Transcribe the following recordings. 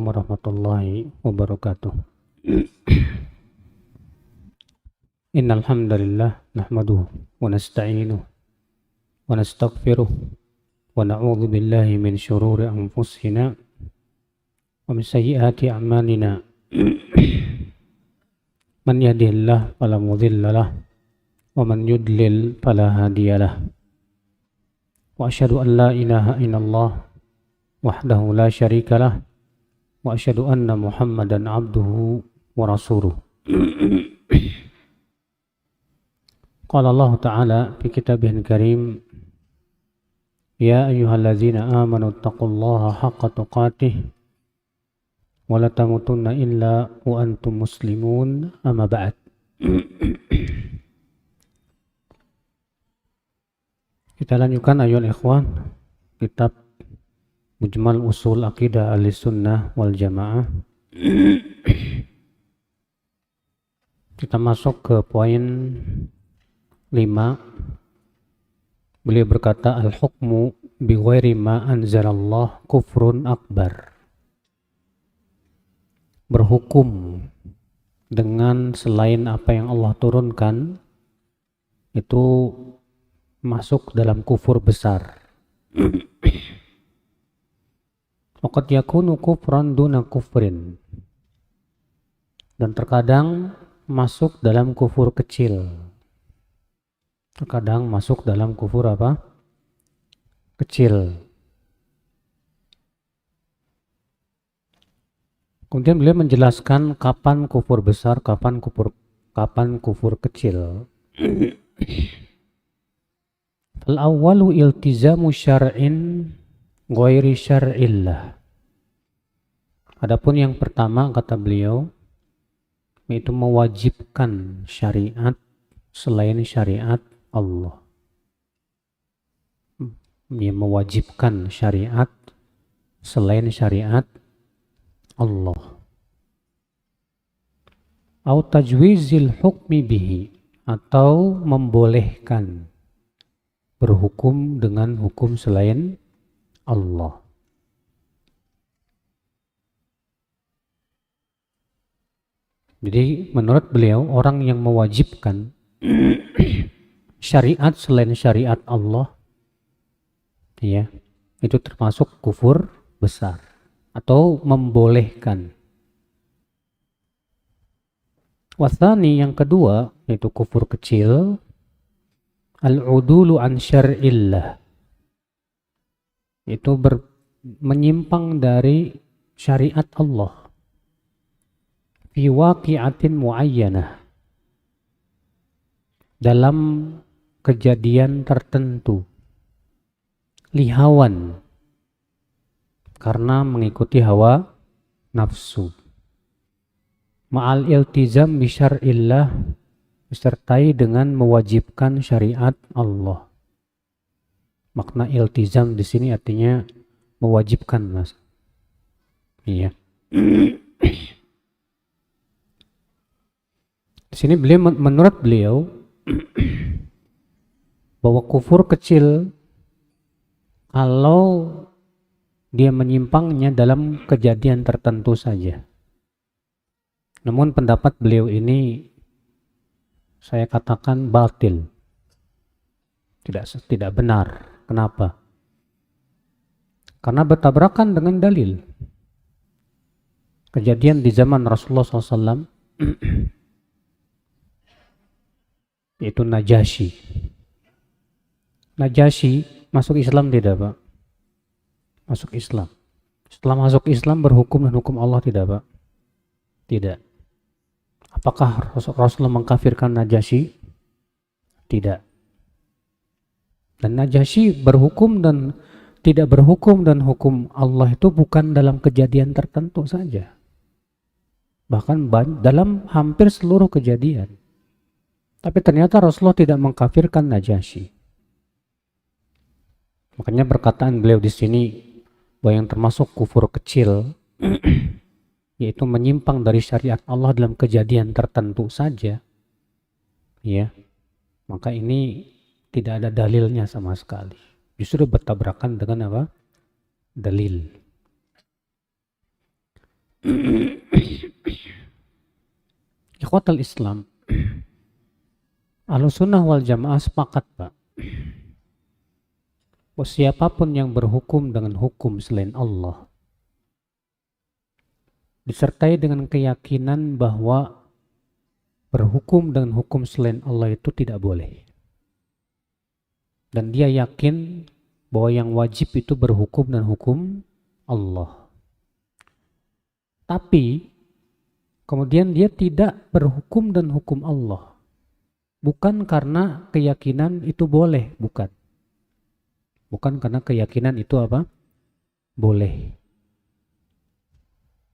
Warahmatullahi wabarakatuh. Innal hamdalillah nahmaduhu wa nasta'inuhu wa nastaghfiruh wa na'udzu billahi min shururi anfusina wa min sayyiati a'malina. Man yahdihillahu fala mudilla lahu wa man yudlil fala hadiya lahu. Wa asyhadu an la ilaha illallah wahdahu la syarika lahu wa asyhadu anna Muhammadan abduhu wa rasuluh. Qala Allah Ta'ala fi kitabihil karim, ya ayyuhalladzina amanu taqullaha haqqa tuqatih wa la tamutunna illa wa antum muslimun, amma ba'd. Kita lanjutkan ayol ikhwan kitab Mujmal Usul Aqidah Ahlussunnah wal Jamaah. Kita masuk ke poin 5. Beliau berkata, al-hukmu bi ghairi ma anzalallah kufrun akbar. Berhukum dengan selain apa yang Allah turunkan itu masuk dalam kufur besar. Waqad yakunu kufran duna kufrin. Dan terkadang masuk dalam kufur kecil. Terkadang masuk dalam kufur apa? Kecil. Kemudian beliau menjelaskan kapan kufur besar, kapan kufur kecil. Al-awwalu iltizamu syar'in ghairi syar'illah. Adapun yang pertama kata beliau yaitu mewajibkan syariat selain syariat Allah. Dia mewajibkan syariat selain syariat Allah. Au tajwizil hukmi bihi, atau membolehkan berhukum dengan hukum selain Allah. Jadi menurut beliau orang yang mewajibkan syariat selain syariat Allah, ya, itu termasuk kufur besar atau membolehkan. Wathani, yang kedua, yaitu kufur kecil, al-udulu an syar'illah, itu menyimpang dari syariat Allah fi waqi'atin muayyanah, dalam kejadian tertentu, lihawan, karena mengikuti hawa nafsu, ma'al iltizam bi syar'illah, disertai dengan mewajibkan syariat Allah. Makna iltizam di sini artinya mewajibkan, Mas. Iya. Di sini menurut beliau bahwa kufur kecil kalau dia menyimpangnya dalam kejadian tertentu saja. Namun pendapat beliau ini saya katakan batil. Tidak benar. Kenapa? Karena bertabrakan dengan dalil. Kejadian di zaman Rasulullah SAW yaitu Najasyi. Najasyi masuk Islam tidak, Pak? Masuk Islam. Setelah masuk Islam berhukum dan hukum Allah tidak, Pak? Tidak. Apakah Rasulullah mengkafirkan Najasyi? Tidak. Dan Najasyi berhukum dan tidak berhukum, dan hukum Allah itu bukan dalam kejadian tertentu saja. Bahkan dalam hampir seluruh kejadian. Tapi ternyata Rasulullah tidak mengkafirkan Najasyi. Makanya perkataan beliau di sini bahwa yang termasuk kufur kecil yaitu menyimpang dari syariat Allah dalam kejadian tertentu saja, ya, maka ini tidak ada dalilnya sama sekali. Justru bertabrakan dengan apa? Dalil. Ikhwatal Islam, Ahlussunnah wal Jamaah sepakat, Pak, bahwa siapapun yang berhukum dengan hukum selain Allah, disertai dengan keyakinan bahwa berhukum dengan hukum selain Allah itu tidak boleh. Dan dia yakin bahwa yang wajib itu berhukum dan hukum Allah. Tapi kemudian dia tidak berhukum dan hukum Allah. Bukan karena keyakinan itu boleh, bukan. Bukan karena keyakinan itu apa? Boleh.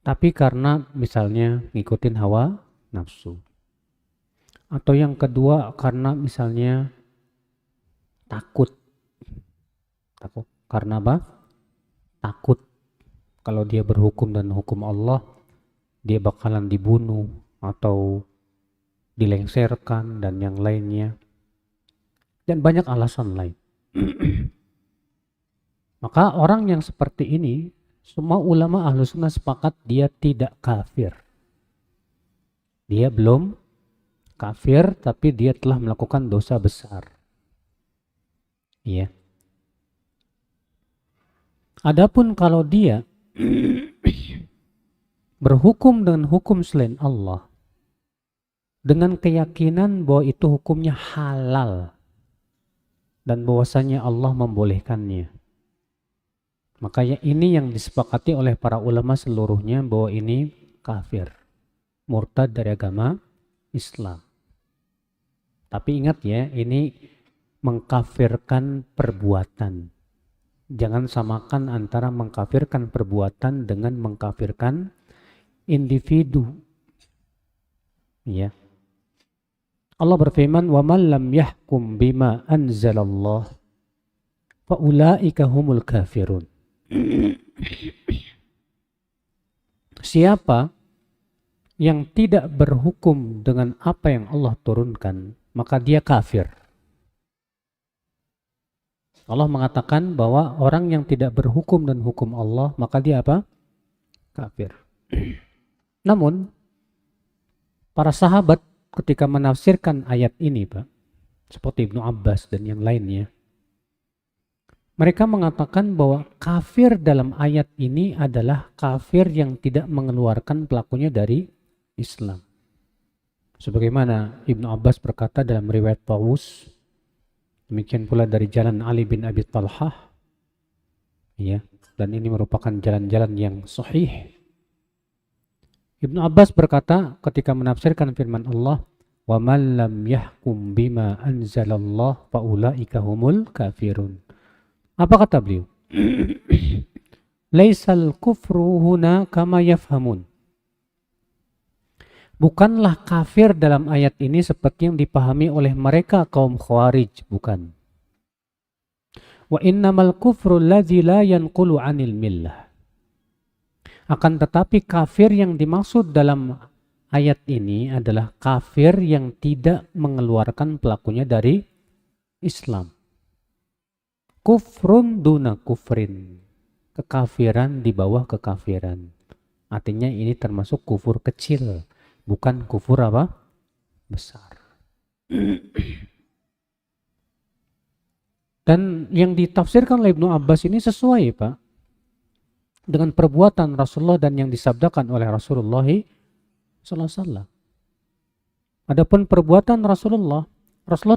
Tapi karena misalnya ngikutin hawa nafsu. Atau yang kedua karena misalnya takut. Takut. Karena apa? Takut. Kalau dia berhukum dan hukum Allah, dia bakalan dibunuh atau dilengserkan dan yang lainnya. Dan banyak alasan lain. Maka orang yang seperti ini, semua ulama Ahlussunnah sepakat dia tidak kafir. Dia belum kafir, tapi dia telah melakukan dosa besar. Iya. Adapun kalau dia berhukum dengan hukum selain Allah dengan keyakinan bahwa itu hukumnya halal dan bahwasanya Allah membolehkannya, maka ini yang disepakati oleh para ulama seluruhnya bahwa ini kafir, murtad dari agama Islam. Tapi ingat ya, ini mengkafirkan perbuatan. Jangan samakan antara mengkafirkan perbuatan dengan mengkafirkan individu. Ya. Allah berfirman, "Wa man lam yahkum bima anzalallah fa ulaika humul kafirun." Siapa yang tidak berhukum dengan apa yang Allah turunkan, maka dia kafir. Allah mengatakan bahwa orang yang tidak berhukum dan hukum Allah, maka dia apa? Kafir. Namun, para sahabat ketika menafsirkan ayat ini, Pak, seperti Ibnu Abbas dan yang lainnya, mereka mengatakan bahwa kafir dalam ayat ini adalah kafir yang tidak mengeluarkan pelakunya dari Islam. Sebagaimana Ibnu Abbas berkata dalam riwayat Tawus, demikian pula dari jalan Ali bin Abi Talhah, ya, dan ini merupakan jalan-jalan yang sahih. Ibnu Abbas berkata ketika menafsirkan firman Allah, "Wa man lam yahkum bima anzalallah fa ulaika humul kafirun." Apa kata beliau? Laisal kufru huna kama yafhamun. Bukanlah kafir dalam ayat ini seperti yang dipahami oleh mereka kaum Khawarij, bukan. Wa innamal kufru alladzi la yanqulu 'anil millah. Akan tetapi kafir yang dimaksud dalam ayat ini adalah kafir yang tidak mengeluarkan pelakunya dari Islam. Kufrun duna kufrin. Kekafiran di bawah kekafiran. Artinya ini termasuk kufur kecil. Bukan kufur apa? Besar. Dan yang ditafsirkan oleh Ibnu Abbas ini sesuai, Pak, dengan perbuatan Rasulullah dan yang disabdakan oleh Rasulullah SAW. Adapun perbuatan Rasulullah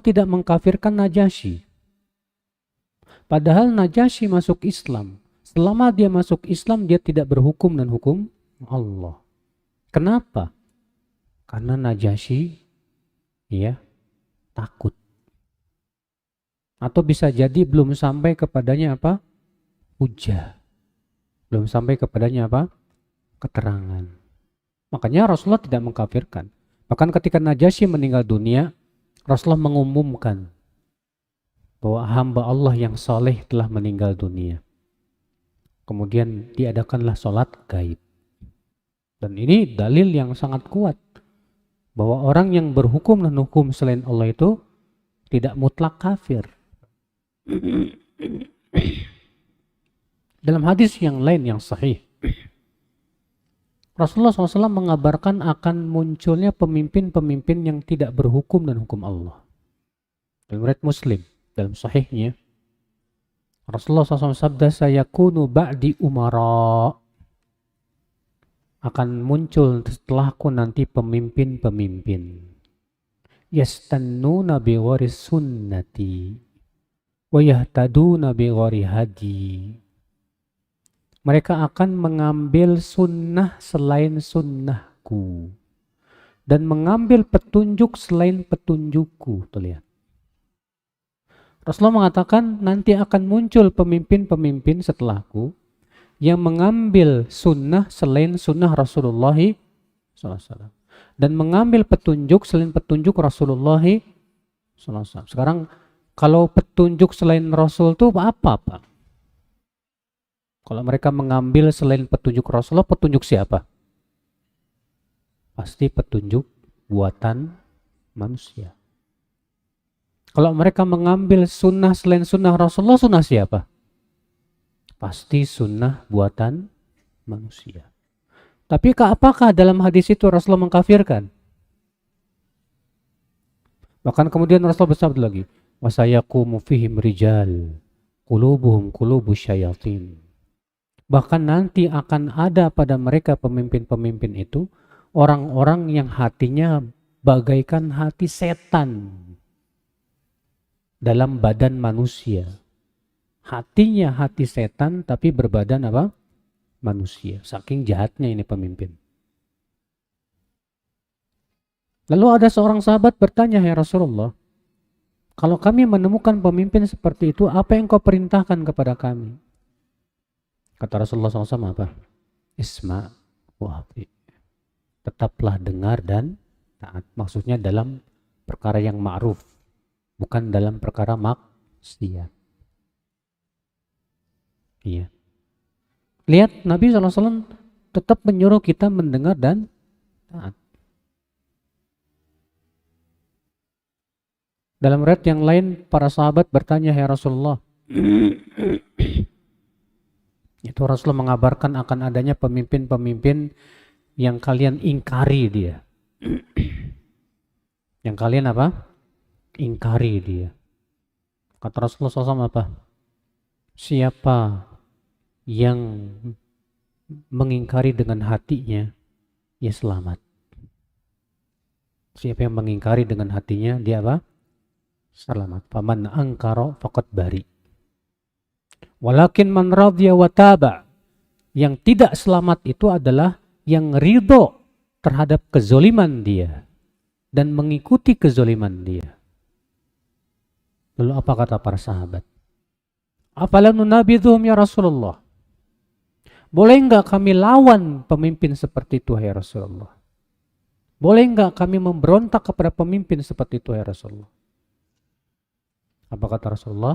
tidak mengkafirkan Najasyi. Padahal Najasyi masuk Islam. Selama dia masuk Islam, dia tidak berhukum dan hukum Allah. Kenapa? Karena Najasyi ya takut. Atau bisa jadi belum sampai kepadanya apa? Hujah. Belum sampai kepadanya apa? Keterangan. Makanya Rasulullah tidak mengkafirkan. Bahkan ketika Najasyi meninggal dunia, Rasulullah mengumumkan bahwa hamba Allah yang saleh telah meninggal dunia. Kemudian diadakanlah sholat gaib. Dan ini dalil yang sangat kuat bahwa orang yang berhukum dan hukum selain Allah itu tidak mutlak kafir. Dalam hadis yang lain yang sahih, Rasulullah SAW mengabarkan akan munculnya pemimpin-pemimpin yang tidak berhukum dan hukum Allah. Dalam riwayat Muslim, dalam sahihnya, Rasulullah SAW sabda, sayakunu ba'di umara, akan muncul setelahku nanti pemimpin-pemimpin. Yastannuna bighari sunnati wa yahtaduna bighari hadi. Mereka akan mengambil sunnah selain sunnahku dan mengambil petunjuk selain petunjukku. Tuh lihat. Rasulullah mengatakan nanti akan muncul pemimpin-pemimpin setelahku yang mengambil sunnah selain sunnah Rasulullah SAW dan mengambil petunjuk selain petunjuk Rasulullah SAW. Sekarang kalau petunjuk selain Rasul itu apa Pak? Kalau mereka mengambil selain petunjuk Rasulullah, petunjuk siapa? Pasti petunjuk buatan manusia. Kalau mereka mengambil sunnah selain sunnah Rasulullah, sunnah siapa? Pasti sunnah buatan manusia. Tapi apakah dalam hadis itu Rasulullah mengkafirkan? Bahkan kemudian Rasulullah bersabda lagi, wasayaqumu fihim rijal qulubuhum qulubus syayatin. Bahkan nanti akan ada pada mereka pemimpin-pemimpin itu orang-orang yang hatinya bagaikan hati setan dalam badan manusia. Hatinya hati setan tapi berbadan apa? Manusia. Saking jahatnya ini pemimpin. Lalu ada seorang sahabat bertanya, ya Rasulullah, kalau kami menemukan pemimpin seperti itu, apa yang kau perintahkan kepada kami? Kata Rasulullah SAW apa? Isma wa ati. Tetaplah dengar dan taat. Maksudnya dalam perkara yang ma'ruf, bukan dalam perkara maksiat. Iya. Lihat Nabi SAW tetap menyuruh kita mendengar dan taat. Dalam riwayat yang lain para sahabat bertanya, ya Rasulullah, itu Rasulullah mengabarkan akan adanya pemimpin-pemimpin yang kalian ingkari dia. Yang kalian apa? Ingkari dia. Kata Rasulullah SAW apa? Siapa yang mengingkari dengan hatinya, ya selamat. Siapa yang mengingkari dengan hatinya, dia apa? Selamat. Faman angkara faqad bari. Walakin man radhiya wa taba. Yang tidak selamat itu adalah yang ridho terhadap kezoliman dia dan mengikuti kezoliman dia. Lalu apa kata para sahabat? Afala nunabidhuhum ya Rasulullah? Boleh enggak kami lawan pemimpin seperti itu ya Rasulullah? Boleh enggak kami memberontak kepada pemimpin seperti itu ya Rasulullah? Apa kata Rasulullah?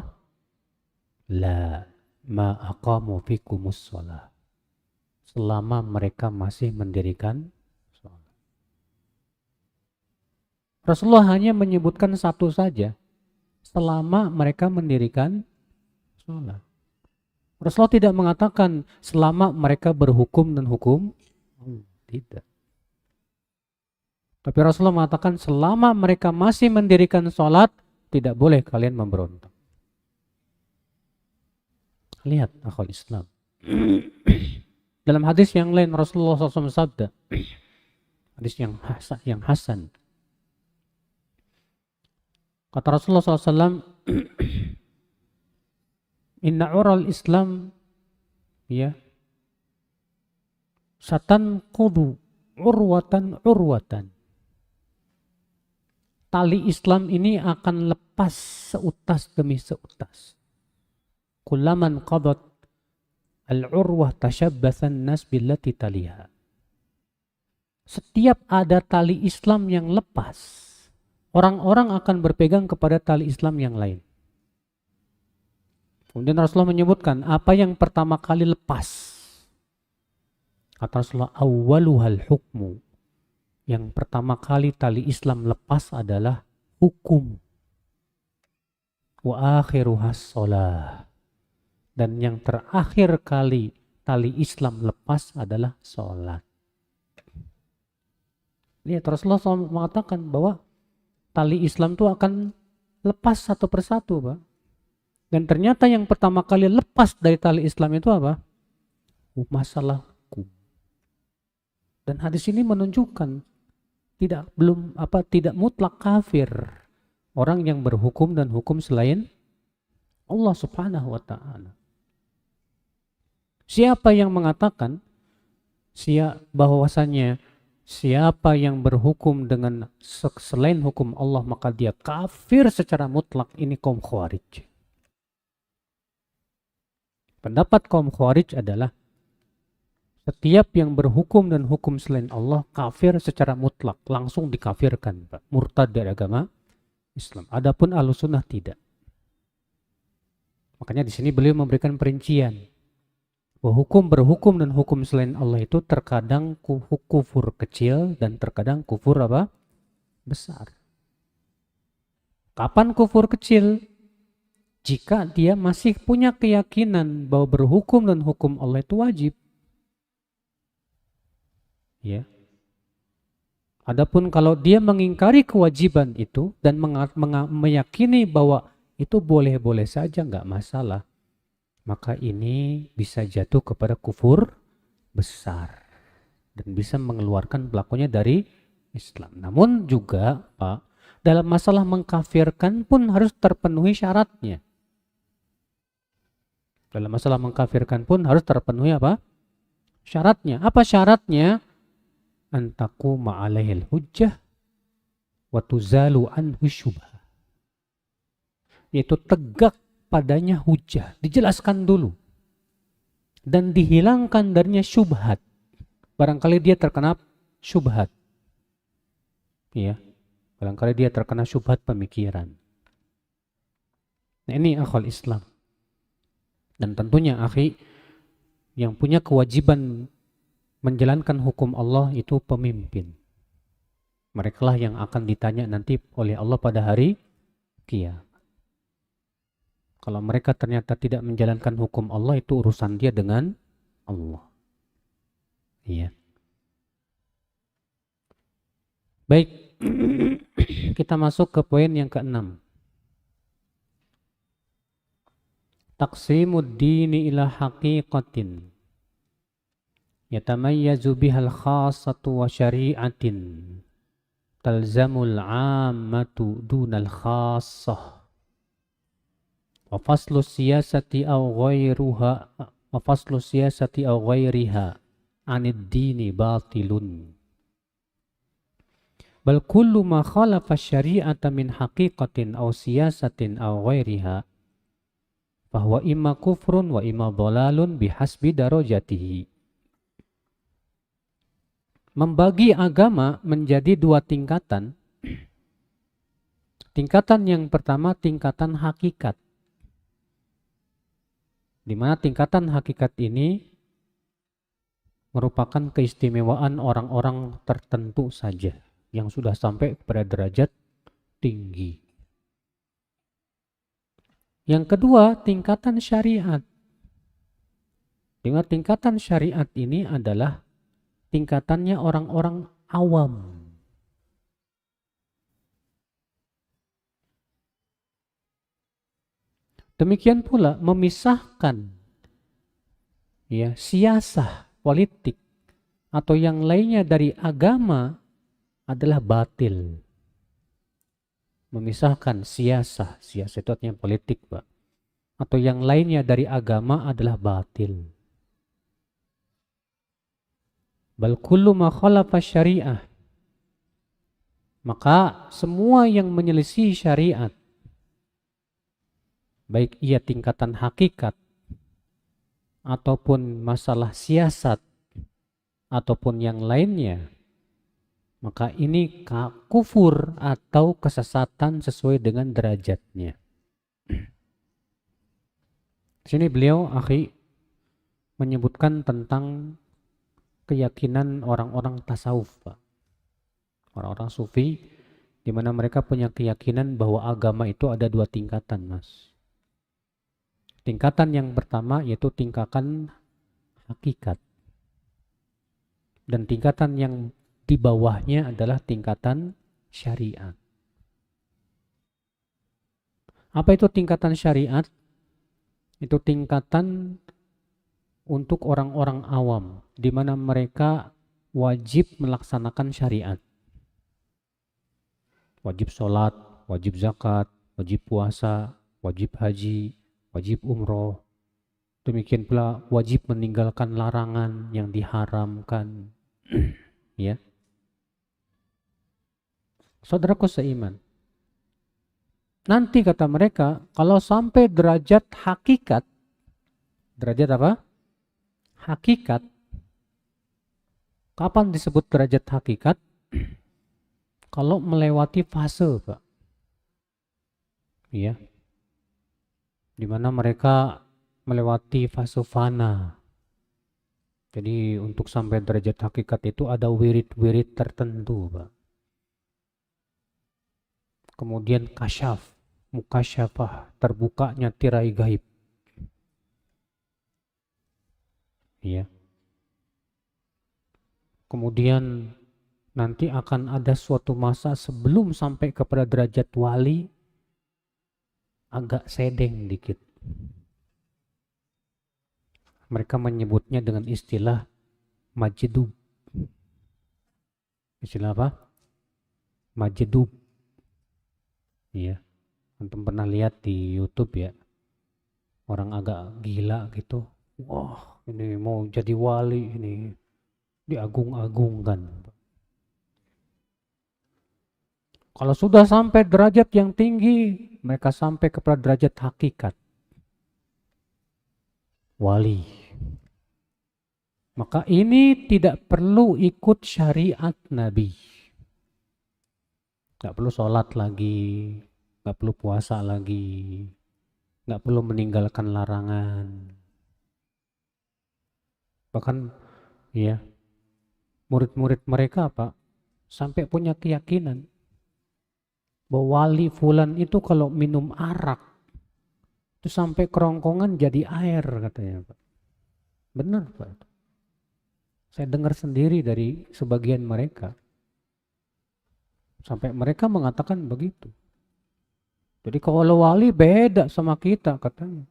La ma aqamu fikumus shalah. Selama mereka masih mendirikan sholat. Rasulullah hanya menyebutkan satu saja. Selama mereka mendirikan sholat. Rasulullah tidak mengatakan selama mereka berhukum dan hukum. Tidak. Tapi Rasulullah mengatakan selama mereka masih mendirikan sholat, tidak boleh kalian memberontak. Lihat akhwal Islam. Dalam hadis yang lain Rasulullah SAW sabda, hadis yang hasan. Kata Rasulullah SAW, Inna ural Islam, ya, satan kudu urwatan urwatan. Tali Islam ini akan lepas seutas demi seutas. Kullaman qadat al-urwah tashabbathan nas billati taliha. Setiap ada tali Islam yang lepas, orang-orang akan berpegang kepada tali Islam yang lain. Kemudian Rasulullah menyebutkan apa yang pertama kali lepas. Kata Rasulullah, awwaluhal hukmu. Yang pertama kali tali Islam lepas adalah hukum. Wa akhiruhas shalah. Dan yang terakhir kali tali Islam lepas adalah sholat. Lihat, Rasulullah SAW mengatakan bahwa tali Islam itu akan lepas satu persatu, Pak. Dan ternyata yang pertama kali lepas dari tali Islam itu apa? Masalah hukum. Dan hadis ini menunjukkan tidak mutlak kafir orang yang berhukum dan hukum selain Allah Subhanahu wa taala. Siapa yang mengatakan bahwasanya siapa yang berhukum dengan selain hukum Allah maka dia kafir secara mutlak, ini kaum Khawarij. Pendapat kaum Khawarij adalah setiap yang berhukum dan hukum selain Allah kafir secara mutlak, langsung dikafirkan, Pak. Murtad dari agama Islam. Adapun Ahlussunnah tidak. Makanya di sini beliau memberikan perincian bahwa berhukum dan hukum selain Allah itu terkadang kufur kecil dan terkadang kufur apa? Besar. Kapan kufur kecil? Jika dia masih punya keyakinan bahwa berhukum dan hukum Allah itu wajib. Ya. Adapun kalau dia mengingkari kewajiban itu dan meyakini bahwa itu boleh-boleh saja, nggak masalah, maka ini bisa jatuh kepada kufur besar dan bisa mengeluarkan pelakunya dari Islam. Namun juga, Pak, dalam masalah mengkafirkan pun harus terpenuhi syaratnya. Dalam masalah mengkafirkan pun harus terpenuhi apa? Syaratnya. Apa syaratnya? Antaku ma'alaihil hujjah wa tuzalu anhu syubhah. Yaitu tegak padanya hujjah, dijelaskan dulu dan dihilangkan darinya syubhat. Barangkali dia terkena syubhat, ya, barangkali dia terkena syubhat pemikiran. Nah, ini akhwal Islam. Dan tentunya akhi, yang punya kewajiban menjalankan hukum Allah itu pemimpin. Mereka lah yang akan ditanya nanti oleh Allah pada hari kiamat. Kalau mereka ternyata tidak menjalankan hukum Allah, itu urusan dia dengan Allah. Iya. Baik, kita masuk ke poin yang ke-6. Taqsimud dini ila haqiqatin yatamayyazu bihal khassatu wa syari'atin talzamul 'ammatu dunal khassah. Wa faslu siyasati aw ghairiha anid dini batilun. Bal kullu ma khalafa syari'ata min haqiqatin aw siyasatin aw ghairiha fahuwa imma kufrun wa imma dhalalun bihasbi darajatihi. Membagi agama menjadi dua tingkatan. Tingkatan yang pertama tingkatan hakikat, di mana tingkatan hakikat ini merupakan keistimewaan orang-orang tertentu saja yang sudah sampai pada derajat tinggi. Yang kedua, tingkatan syariat. Di mana tingkatan syariat ini adalah tingkatannya orang-orang awam. Demikian pula memisahkan ya siasah politik atau yang lainnya dari agama adalah batil. Memisahkan siasah itu artinya politik, Pak, atau yang lainnya dari agama adalah batil. Bal kullu ma khalafa syariah, maka semua yang menyelisih syariat, baik ia tingkatan hakikat ataupun masalah siasat ataupun yang lainnya, maka ini kufur atau kesesatan sesuai dengan derajatnya. Di sini beliau akhi menyebutkan tentang keyakinan orang-orang tasawuf, Pak. Orang-orang sufi, di mana mereka punya keyakinan bahwa agama itu ada dua tingkatan, Mas. Tingkatan yang pertama yaitu tingkatan hakikat. Dan tingkatan yang Di bawahnya adalah tingkatan syariat. Apa itu tingkatan syariat? Itu tingkatan untuk orang-orang awam, di mana mereka wajib melaksanakan syariat. Wajib sholat, wajib zakat, wajib puasa, wajib haji, wajib umroh. Demikian pula wajib meninggalkan larangan yang diharamkan. Ya, saudaraku seiman. Nanti kata mereka, kalau sampai derajat hakikat, derajat apa? Hakikat. Kapan disebut derajat hakikat? Kalau melewati fase, Pak. Ya. Di mana mereka melewati fase fana. Jadi untuk sampai derajat hakikat itu ada wirid-wirid tertentu, Pak. Kemudian kasyaf, mukasyafah, terbukanya tirai gaib. Ya. Kemudian nanti akan ada suatu masa sebelum sampai kepada derajat wali, agak sedeng dikit. Mereka menyebutnya dengan istilah majdub. Istilah apa? Majdub. Iya. Antum pernah lihat di YouTube ya, orang agak gila gitu. Wah, ini mau jadi wali, ini diagung-agungkan. Kalau sudah sampai derajat yang tinggi, mereka sampai kepada derajat hakikat. Wali. Maka ini tidak perlu ikut syariat Nabi. Gak perlu sholat lagi, gak perlu puasa lagi, gak perlu meninggalkan larangan. Bahkan ya, murid-murid mereka Pak, sampai punya keyakinan bahwa wali fulan itu kalau minum arak itu sampai kerongkongan jadi air katanya Pak. Benar Pak. Saya dengar sendiri dari sebagian mereka. Sampai mereka mengatakan begitu. Jadi kalau wali beda sama kita katanya.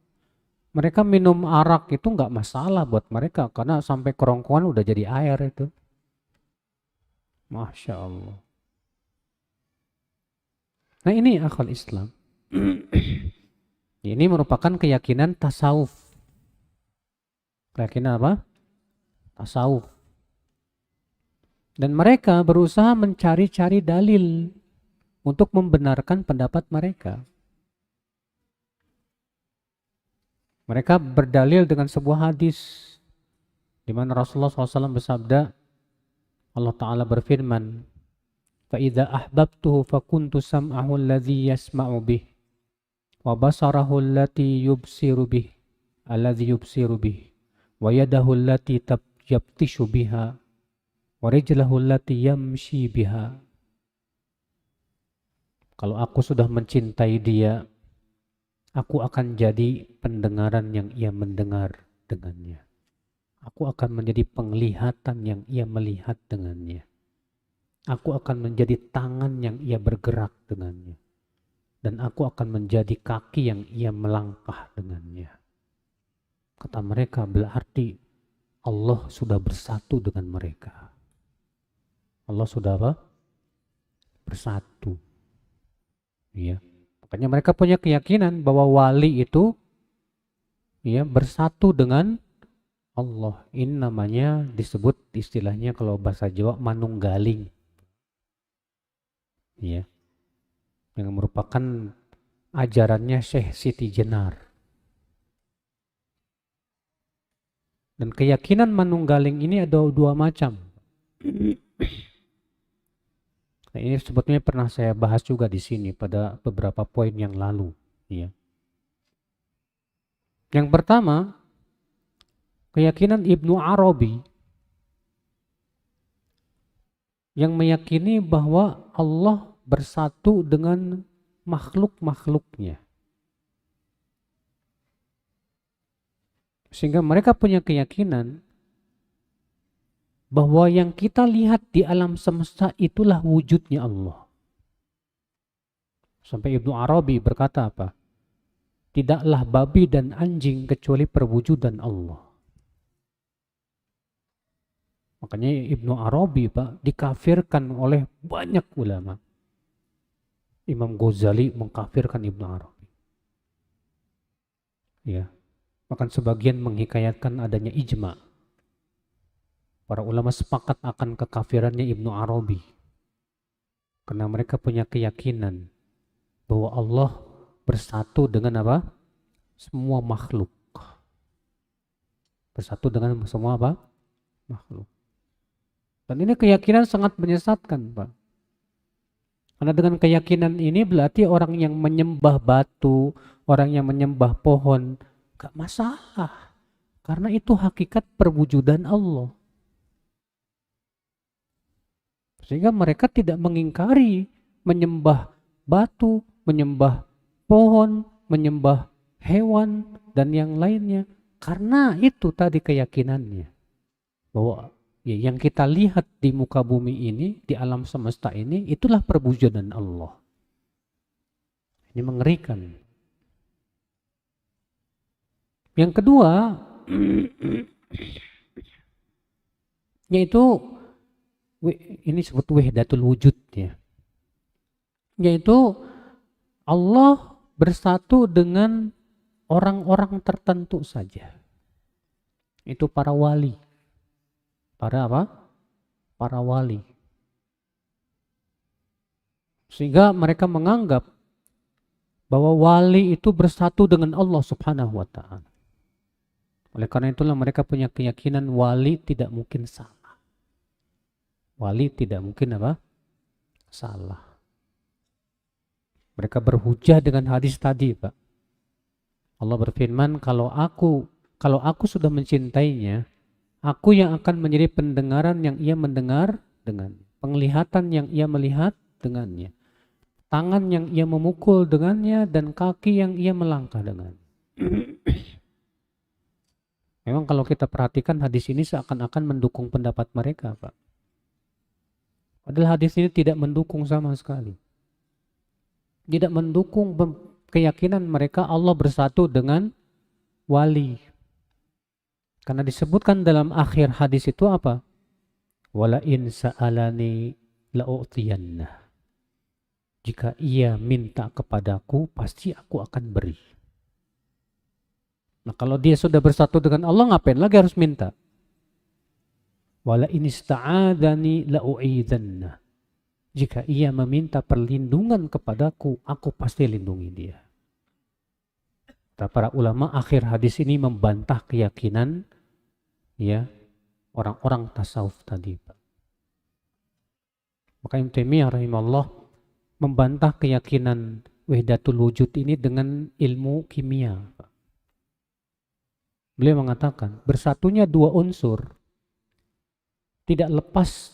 Mereka minum arak itu nggak masalah buat mereka karena sampai kerongkongan udah jadi air itu. Masya Allah. Nah ini akal Islam. Ini merupakan keyakinan tasawuf. Keyakinan apa? Tasawuf. Dan mereka berusaha mencari-cari dalil untuk membenarkan pendapat mereka. Mereka berdalil dengan sebuah hadis di mana Rasulullah SAW bersabda, Allah Ta'ala berfirman, فَإِذَا أَحْبَبْتُهُ فَكُنْتُ سَمْعَهُ الَّذِي يَسْمَعُ بِهِ وَبَصَرَهُ الَّتِي يُبْصِرُ بِهِ وَيَدَهُ الَّتِي يَبْطِشُ بِهَا وَرِجْلَهُ الَّتِي يَمْشِي بِهَا. Kalau aku sudah mencintai dia, aku akan jadi pendengaran yang ia mendengar dengannya. Aku akan menjadi penglihatan yang ia melihat dengannya. Aku akan menjadi tangan yang ia bergerak dengannya. Dan aku akan menjadi kaki yang ia melangkah dengannya. Kata mereka, berarti Allah sudah bersatu dengan mereka. Allah sudah apa? Bersatu. Ya. Makanya mereka punya keyakinan bahwa wali itu ya bersatu dengan Allah. Ini namanya disebut istilahnya kalau bahasa Jawa manunggaling. Ya. Yang merupakan ajarannya Syekh Siti Jenar. Dan keyakinan manunggaling ini ada dua macam. Nah, ini sebetulnya pernah saya bahas juga di sini pada beberapa poin yang lalu. Ya. Yang pertama, keyakinan Ibnu Arabi yang meyakini bahwa Allah bersatu dengan makhluk-makhluknya. Sehingga mereka punya keyakinan bahwa yang kita lihat di alam semesta itulah wujudnya Allah. Sampai Ibnu Arabi berkata apa? Tidaklah babi dan anjing kecuali perwujudan Allah. Makanya Ibnu Arabi Pak dikafirkan oleh banyak ulama. Imam Ghazali mengkafirkan Ibnu Arabi. Ya. Bahkan sebagian menghikayatkan adanya ijma. Para ulama sepakat akan kekafirannya Ibnu Arabi. Karena mereka punya keyakinan bahwa Allah bersatu dengan apa? Semua makhluk. Bersatu dengan semua apa? Makhluk. Dan ini keyakinan sangat menyesatkan, Pak. Karena dengan keyakinan ini berarti orang yang menyembah batu, orang yang menyembah pohon, gak masalah. Karena itu hakikat perwujudan Allah. Sehingga mereka tidak mengingkari menyembah batu, menyembah pohon, menyembah hewan, dan yang lainnya. Karena itu tadi keyakinannya. Bahwa ya, yang kita lihat di muka bumi ini, di alam semesta ini, itulah perwujudan Allah. Ini mengerikan. Yang kedua, yaitu ini disebut wahdatul wujud ya. Yaitu Allah bersatu dengan orang-orang tertentu saja. Itu para wali. Para apa? Para wali. Sehingga mereka menganggap bahwa wali itu bersatu dengan Allah Subhanahu wa ta'ala. Oleh karena itulah mereka punya keyakinan wali tidak mungkin salah. Wali tidak mungkin apa? Salah. Mereka berhujah dengan hadis tadi, Pak. Allah berfirman, kalau aku sudah mencintainya, aku yang akan menjadi pendengaran yang ia mendengar dengan, penglihatan yang ia melihat dengannya, tangan yang ia memukul dengannya, dan kaki yang ia melangkah dengan. Memang kalau kita perhatikan hadis ini seakan-akan mendukung pendapat mereka, Pak. Padahal hadis ini tidak mendukung sama sekali. Tidak mendukung keyakinan mereka Allah bersatu dengan wali. Karena disebutkan dalam akhir hadis itu apa? Wala in sa'alani la'u'tiyanna. Jika ia minta kepadaku, pasti aku akan beri. Nah, kalau dia sudah bersatu dengan Allah, ngapain lagi harus minta? Wala in ista'adani la'u'idanna. Jika ia meminta perlindungan kepadaku, aku pasti lindungi dia. Para ulama akhir hadis ini membantah keyakinan ya orang-orang tasawuf tadi. Maka Ibnu Taimiyah rahimahullah membantah keyakinan wahdatul wujud ini dengan ilmu kimia. Beliau mengatakan bersatunya dua unsur tidak lepas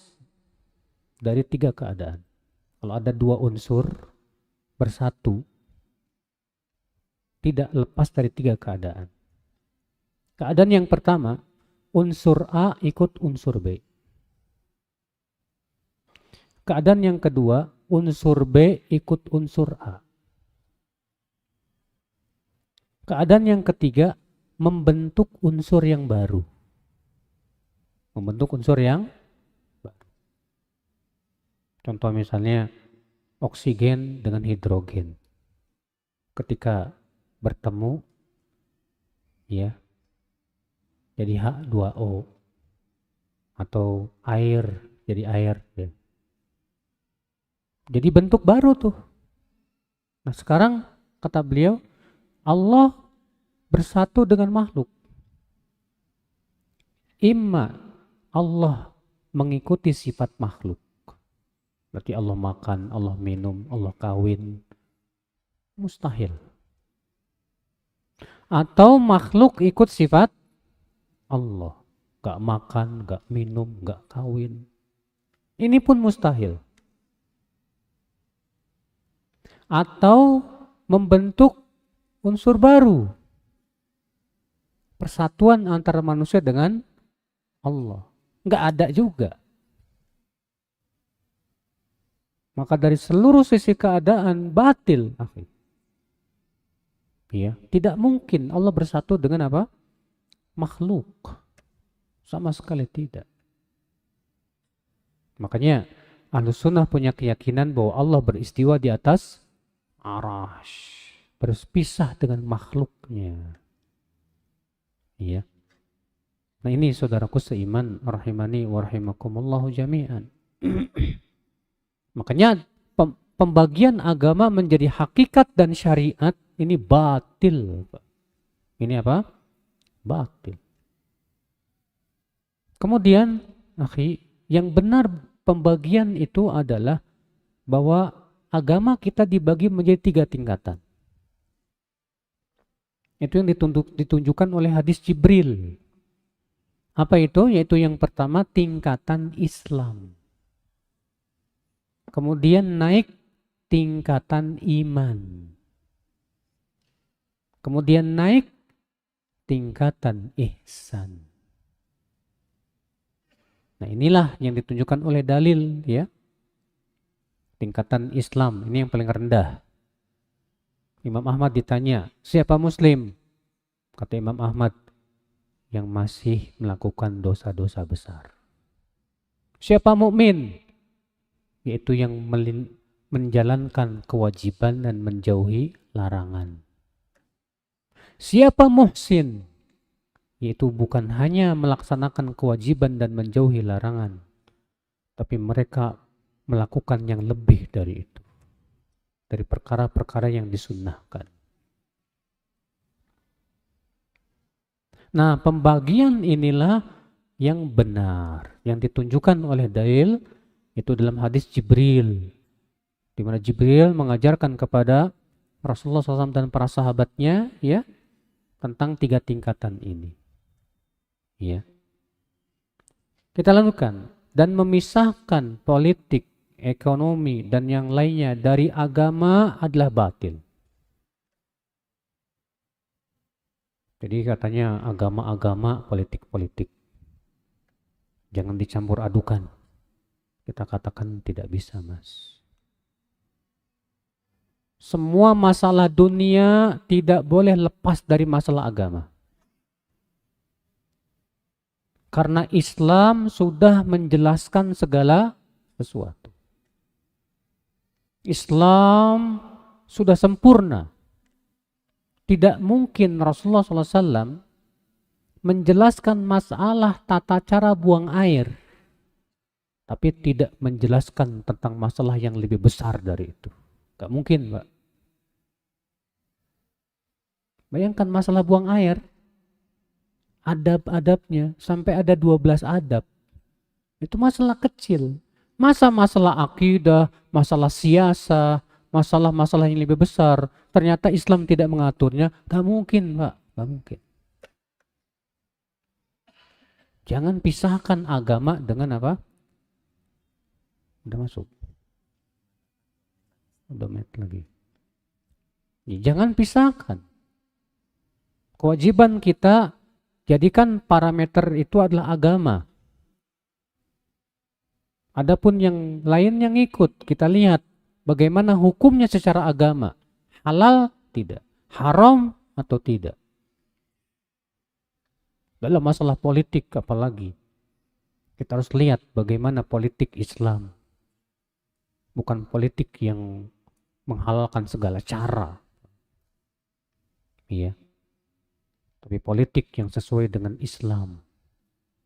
dari tiga keadaan. Kalau ada dua unsur bersatu, tidak lepas dari tiga keadaan. Keadaan yang pertama, unsur A ikut unsur B. Keadaan yang kedua, unsur B ikut unsur A. Keadaan yang ketiga, membentuk unsur yang baru. Membentuk unsur yang baru. Contoh misalnya oksigen dengan hidrogen. Ketika bertemu ya jadi H2O atau air jadi air ya. Jadi bentuk baru tuh. Nah, sekarang kata beliau Allah bersatu dengan makhluk. Imma Allah mengikuti sifat makhluk. Berarti Allah makan, Allah minum, Allah kawin. Mustahil. Atau makhluk ikut sifat Allah. Gak makan, gak minum, gak kawin. Ini pun mustahil. Atau membentuk unsur baru. Persatuan antara manusia dengan Allah. Nggak ada juga. Maka dari seluruh sisi keadaan batil, akhi. Ya, tidak mungkin Allah bersatu dengan apa? Makhluk. Sama sekali tidak. Makanya Ahlus Sunnah punya keyakinan bahwa Allah beristiwa di atas arash, berpisah dengan makhluknya. Iya. Nah ini saudaraku seiman, rahimani wa rahimakumullahu jami'an. Makanya pembagian agama menjadi hakikat dan syariat ini batil. Ini apa? Batil. Kemudian, akhi, yang benar pembagian itu adalah bahwa agama kita dibagi menjadi 3 tingkatan. Itu yang ditunjukkan oleh hadis Jibril. Apa itu? Yaitu yang pertama tingkatan Islam. Kemudian naik tingkatan iman. Kemudian naik tingkatan ihsan. Nah inilah yang ditunjukkan oleh dalil ya. Tingkatan Islam ini yang paling rendah. Imam Ahmad ditanya, siapa muslim? Kata Imam Ahmad, yang masih melakukan dosa-dosa besar. Siapa mukmin? Yaitu yang menjalankan kewajiban dan menjauhi larangan. Siapa muhsin? Yaitu bukan hanya melaksanakan kewajiban dan menjauhi larangan, tapi mereka melakukan yang lebih dari itu, dari perkara-perkara yang disunnahkan. Nah, pembagian inilah yang benar, yang ditunjukkan oleh dalil itu dalam hadis Jibril, di mana Jibril mengajarkan kepada Rasulullah SAW dan para sahabatnya ya tentang 3 tingkatan ini. Ya. Kita lakukan dan memisahkan politik, ekonomi dan yang lainnya dari agama adalah batil. Jadi katanya agama-agama, politik-politik. Jangan dicampur adukan. Kita katakan tidak bisa, Mas. Semua masalah dunia tidak boleh lepas dari masalah agama. Karena Islam sudah menjelaskan segala sesuatu. Islam sudah sempurna. Tidak mungkin Rasulullah SAW menjelaskan masalah tata cara buang air, tapi tidak menjelaskan tentang masalah yang lebih besar dari itu. Gak mungkin, Pak. Bayangkan masalah buang air, adab-adabnya sampai ada 12 adab. Itu masalah kecil. Masalah akidah, masalah siasa, masalah-masalah yang lebih besar, ternyata Islam tidak mengaturnya. Gak mungkin, Pak. Gak mungkin. Jangan pisahkan agama dengan apa? Udah masuk. Udah met lagi. Ya, jangan pisahkan. Kewajiban kita jadikan parameter itu adalah agama. Adapun yang lain yang ikut, kita lihat bagaimana hukumnya secara agama. Halal tidak, haram atau tidak. Dalam masalah politik apalagi, kita harus lihat bagaimana politik Islam. Bukan politik yang menghalalkan segala cara. Iya. Tapi politik yang sesuai dengan Islam.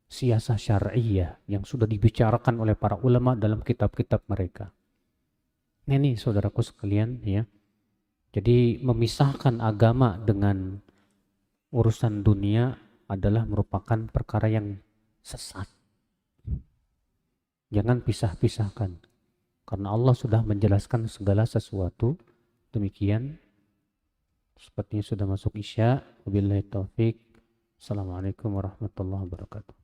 Siasah syariah yang sudah dibicarakan oleh para ulama dalam kitab-kitab mereka. Ini saudaraku sekalian ya. Jadi memisahkan agama dengan urusan dunia adalah merupakan perkara yang sesat. Jangan pisah-pisahkan. Karena Allah sudah menjelaskan segala sesuatu. Demikian. Sepertinya sudah masuk Isya. Wabillahi taufik. Assalamualaikum warahmatullahi wabarakatuh.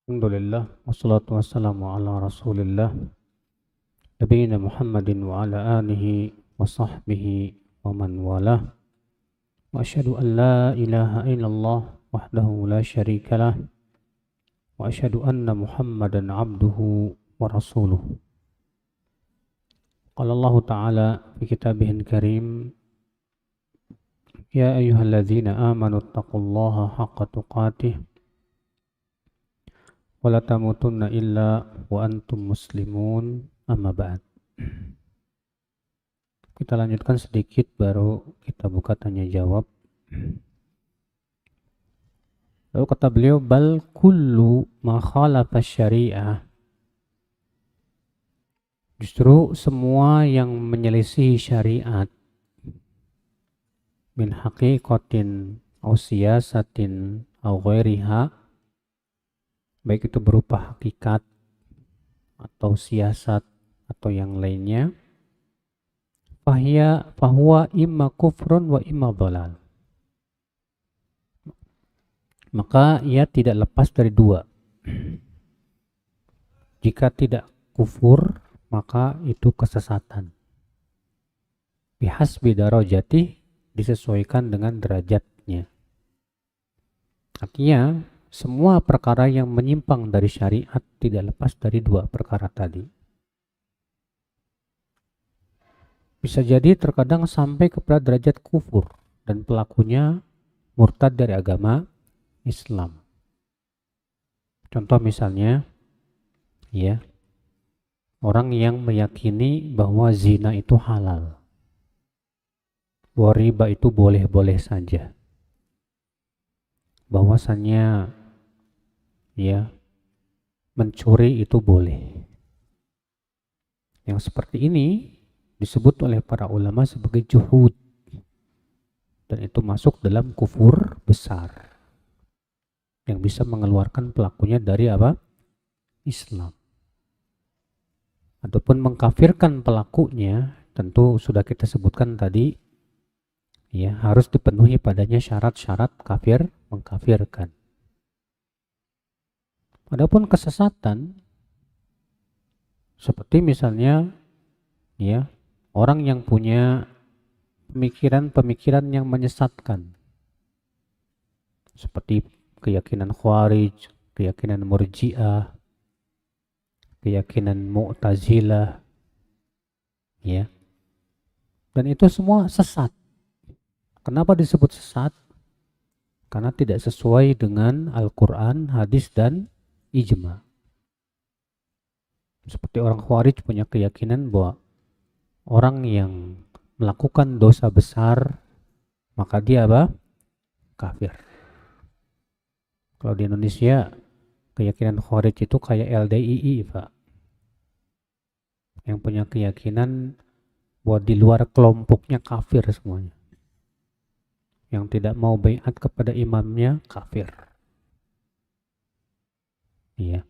Alhamdulillah, wassalatu wassalamu ala rasulillah, nabiyina Muhammadin wa ala alihi wa sahbihi wa man walah, wa asyhadu an la ilaha illallah wahdahu la syarikalah, wa asyhadu anna Muhammadan abduhu wa rasuluh. Qala Allah Ta'ala fi kitabihil karim, ya ayyuhalladzina amanu taqullaha haqqa tuqatih wala tamutunna illa wa antum muslimun, amma ba'd. Kita lanjutkan sedikit baru kita buka tanya jawab. Lalu kata beliau, bal kullu ma khalafa syariah, justru semua yang menyelisih syariat, min haqiqatin aw siyasatin aw ghairiha, baik itu berupa hakikat atau siasat atau yang lainnya, fahuwa imma kufrun wa imma dhalal, maka ia tidak lepas dari dua. Jika tidak kufur, maka itu kesesatan. Bihasbi darajati, disesuaikan dengan derajatnya. Artinya semua perkara yang menyimpang dari syariat tidak lepas dari dua perkara tadi. Bisa jadi terkadang sampai kepada derajat kufur dan pelakunya murtad dari agama Islam. Contoh misalnya, ya, orang yang meyakini bahwa zina itu halal, bahwa riba itu boleh-boleh saja, bahwasannya ya mencuri itu boleh. Yang seperti ini disebut oleh para ulama sebagai juhud, dan itu masuk dalam kufur besar yang bisa mengeluarkan pelakunya dari apa? Islam. Adapun mengkafirkan pelakunya, tentu sudah kita sebutkan tadi, ya, harus dipenuhi padanya syarat-syarat kafir mengkafirkan. Adapun kesesatan, seperti misalnya, ya, orang yang punya pemikiran-pemikiran yang menyesatkan, seperti keyakinan Khawarij, keyakinan Murji'ah, keyakinan Mu'tazilah, ya, dan itu semua sesat. Kenapa disebut sesat? Karena tidak sesuai dengan Al-Quran, hadis, dan ijma. Seperti orang Khawarij punya keyakinan bahwa orang yang melakukan dosa besar, maka dia apa? Kafir. Kalau di Indonesia, keyakinan Khawarij itu kayak LDII, Pak. Yang punya keyakinan bahwa di luar kelompoknya kafir semuanya. Yang tidak mau baiat kepada imamnya kafir. Iya.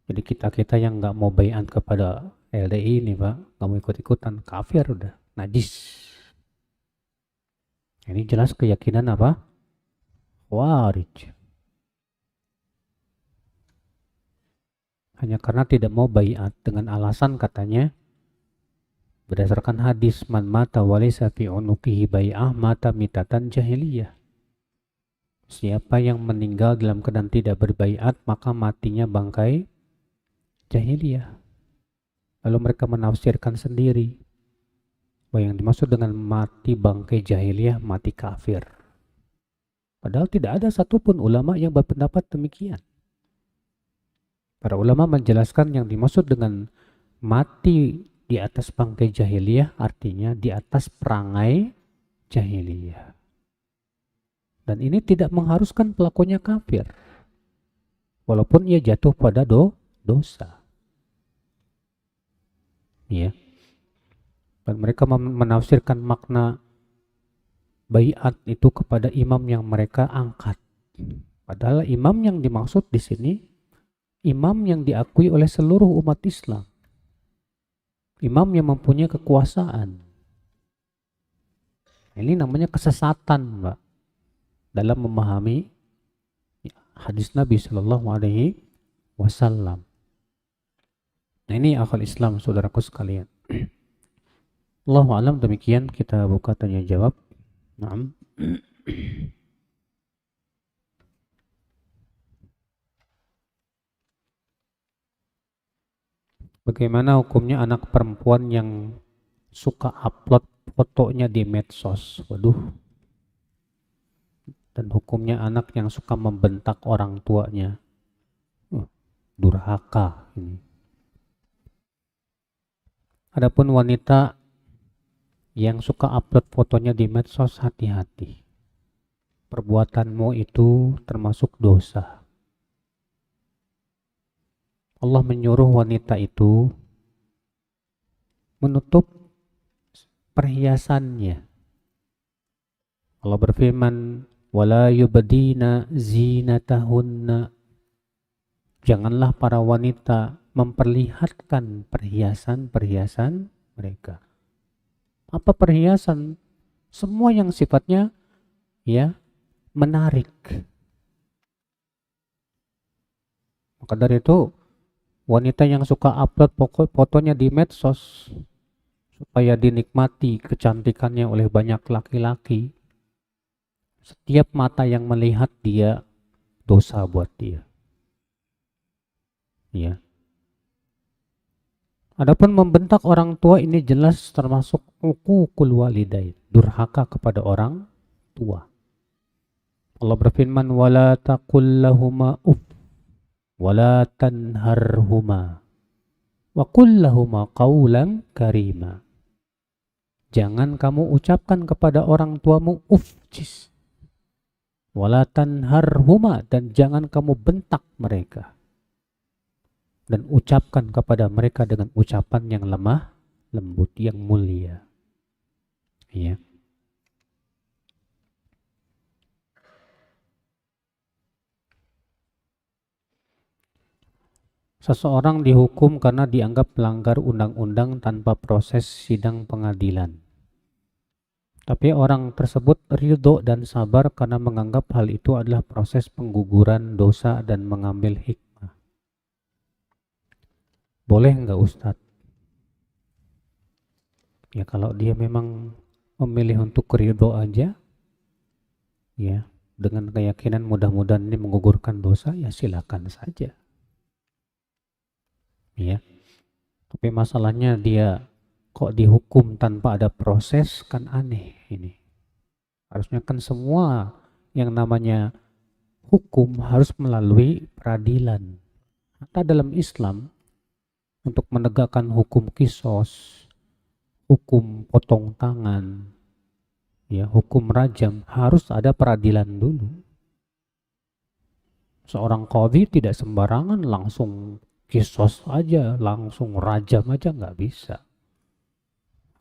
Jadi kita yang nggak mau baiat kepada LDI ini, Pak, nggak mau ikut-ikutan, kafir udah, najis. Ini jelas keyakinan apa? Khawarij. Hanya karena tidak mau baiat dengan alasan katanya berdasarkan hadis, man mata walaysa fi unuqihi bai'ah mata mitatan jahiliyah. Siapa yang meninggal dalam keadaan tidak berbaiat, maka matinya bangkai jahiliyah. Lalu mereka menafsirkan sendiri bahwa yang dimaksud dengan mati bangkai jahiliyah, mati kafir. Padahal tidak ada satupun ulama yang berpendapat demikian. Para ulama menjelaskan yang dimaksud dengan mati di atas bangkai jahiliyah artinya di atas perangai jahiliyah. Dan ini tidak mengharuskan pelakunya kafir, walaupun ia jatuh pada dosa. Ya. Dan mereka menafsirkan makna baiat itu kepada imam yang mereka angkat. Padahal imam yang dimaksud di sini imam yang diakui oleh seluruh umat Islam. Imam yang mempunyai kekuasaan. Ini namanya kesesatan, Mbak, dalam memahami hadis Nabi Shallallahu Alaihi Wasallam. Nah ini akal Islam saudaraku sekalian. Allahu alam, demikian kita buka tanya jawab. Naam. Bagaimana hukumnya anak perempuan yang suka upload fotonya di medsos? Waduh. Dan hukumnya anak yang suka membentak orang tuanya. Durhaka ini. Adapun wanita yang suka upload fotonya di medsos, hati-hati. Perbuatanmu itu termasuk dosa. Allah menyuruh wanita itu menutup perhiasannya. Allah berfirman, "Wala yubdina zinatahunna." Janganlah para wanita memperlihatkan perhiasan-perhiasan mereka. Apa perhiasan? Semua yang sifatnya ya menarik. Maka dari itu wanita yang suka upload fotonya di medsos supaya dinikmati kecantikannya oleh banyak laki-laki, setiap mata yang melihat dia dosa buat dia. Ya. Adapun membentak orang tua ini jelas termasuk uququl walidain, durhaka kepada orang tua. Allah berfirman, "Wala taqul lahuma uff wala tanharhuma wa qul lahuma qawlan karima." Jangan kamu ucapkan kepada orang tuamu uff, wala tanharhuma, dan jangan kamu bentak mereka. Dan ucapkan kepada mereka dengan ucapan yang lemah, lembut, yang mulia. Ya. Seseorang dihukum karena dianggap melanggar undang-undang tanpa proses sidang pengadilan. Tapi orang tersebut ridho dan sabar karena menganggap hal itu adalah proses pengguguran dosa dan mengambil hikmah. Boleh enggak Ustadz? Ya kalau dia memang memilih untuk ridho aja, ya dengan keyakinan mudah-mudahan ini menggugurkan dosa, ya silakan saja. Ya. Tapi masalahnya dia kok dihukum tanpa ada proses, kan aneh ini. Harusnya kan semua yang namanya hukum harus melalui peradilan. Hatta dalam Islam, untuk menegakkan hukum qisas, hukum potong tangan, ya hukum rajam, harus ada peradilan dulu. Seorang qadhi tidak sembarangan langsung qisas aja, langsung rajam aja, nggak bisa.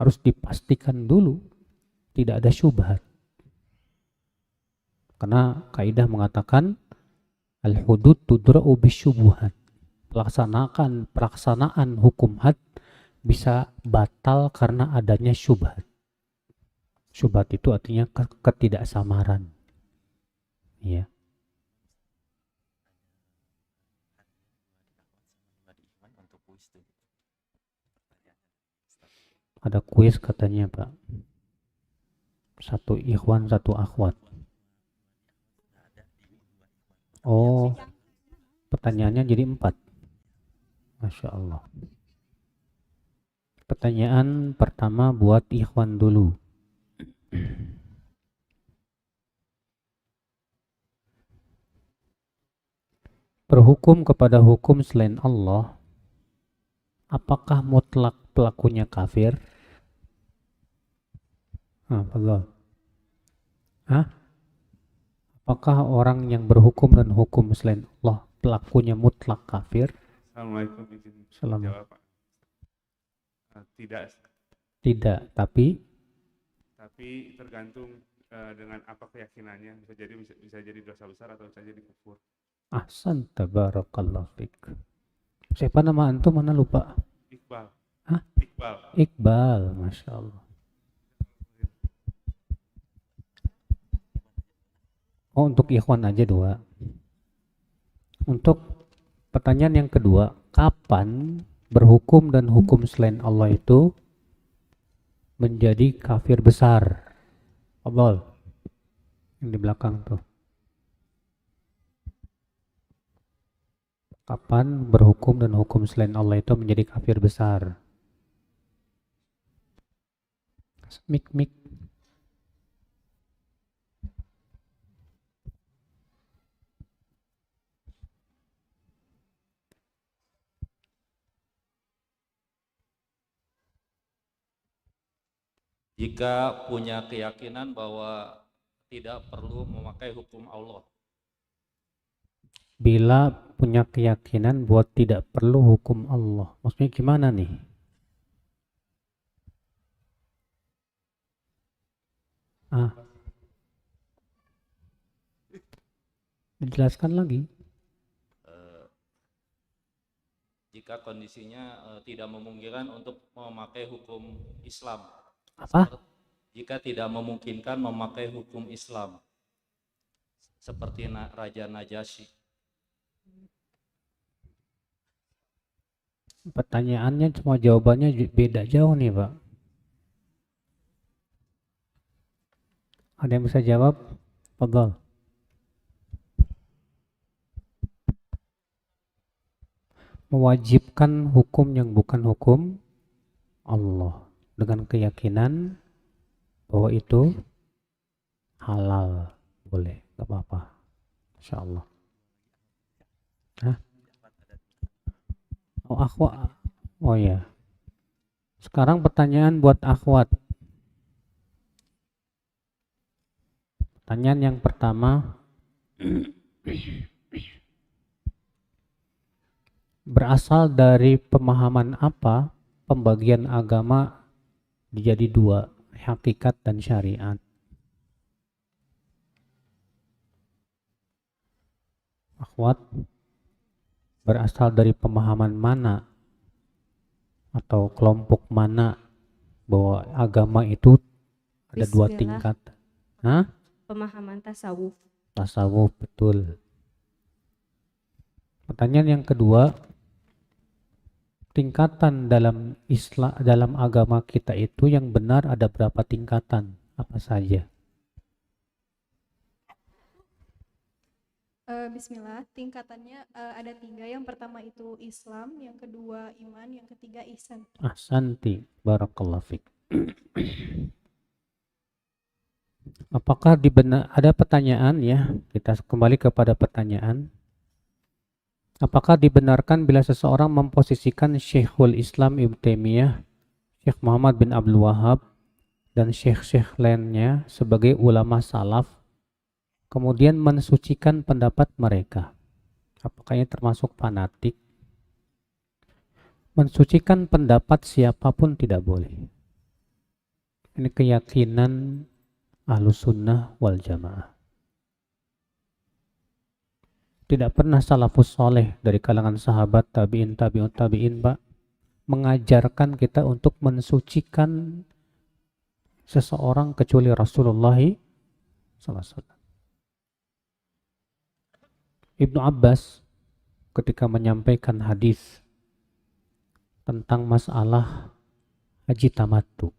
Harus dipastikan dulu tidak ada syubhat. Karena kaidah mengatakan al-hudud tudra'u bisyubuhat. Pelaksanaan hukum had bisa batal karena adanya syubhat. Syubhat itu artinya ketidaksamaran. Ya. Ada kuis katanya Pak. Satu ikhwan, satu akhwat. Oh, pertanyaannya jadi 4. Masya Allah. Pertanyaan pertama buat ikhwan dulu. Berhukum kepada hukum selain Allah, apakah mutlak pelakunya kafir? Allah. Apakah orang yang berhukum dan hukum selain Allah pelakunya mutlak kafir? Assalamualaikum. Salam. Jawab, Pak. Tidak. Tidak, tapi tergantung dengan apa keyakinannya. Bisa jadi dosa besar atau bisa jadi kufur. Ahsan, tabarakallah fik. Siapa nama antum, mana lupa? Iqbal. Iqbal, Masya Allah. Oh, untuk ikhwan aja 2. Untuk pertanyaan yang kedua, kapan berhukum dan hukum selain Allah itu menjadi kafir besar? Abol yang di belakang tuh. Kapan berhukum dan hukum selain Allah itu menjadi kafir besar? Mik. Jika punya keyakinan bahwa tidak perlu memakai hukum Allah. Bila punya keyakinan buat tidak perlu hukum Allah. Maksudnya gimana nih? Dijelaskan lagi. Jika kondisinya tidak memungkinkan untuk memakai hukum Islam. Apa? Jika tidak memungkinkan memakai hukum Islam. Seperti Raja Najasyi. Pertanyaannya cuma jawabannya beda jauh nih, Pak. Ada yang bisa jawab? Fadhal. Mewajibkan hukum yang bukan hukum Allah dengan keyakinan bahwa itu halal, boleh, gak apa-apa, insya Allah. Hah? Oh, akhwat. Oh ya. Sekarang pertanyaan buat akhwat. Pertanyaan yang pertama, berasal dari pemahaman apa pembagian agama menjadi dua, hakikat dan syariat? Akhwat, berasal dari pemahaman mana atau kelompok mana bahwa agama itu ada dua tingkat? Hah? Pemahaman tasawuf. Tasawuf, betul. Pertanyaan yang kedua, tingkatan dalam Islam, dalam agama kita itu yang benar ada berapa tingkatan? Apa saja? Bismillah, tingkatannya ada 3. Yang pertama itu Islam, yang kedua iman, yang ketiga ihsan. Ahsanti, barakallahu fik. Apakah ada pertanyaan ya? Kita kembali kepada pertanyaan. Apakah dibenarkan bila seseorang memposisikan Syekhul Islam Ibnu Taimiyah, Syekh Muhammad bin Abdul Wahab, dan syekh-syekh lainnya sebagai ulama salaf, kemudian mensucikan pendapat mereka? Apakah ini termasuk fanatik? Mensucikan pendapat siapapun tidak boleh. Ini keyakinan Ahlus Sunnah wal Jamaah. Tidak pernah salafus soleh dari kalangan sahabat, tabi'in, tabi'ut tabi'in, Pak, mengajarkan kita untuk mensucikan seseorang kecuali Rasulullah SAW. Ibnu Abbas ketika menyampaikan hadis tentang masalah haji tamattu,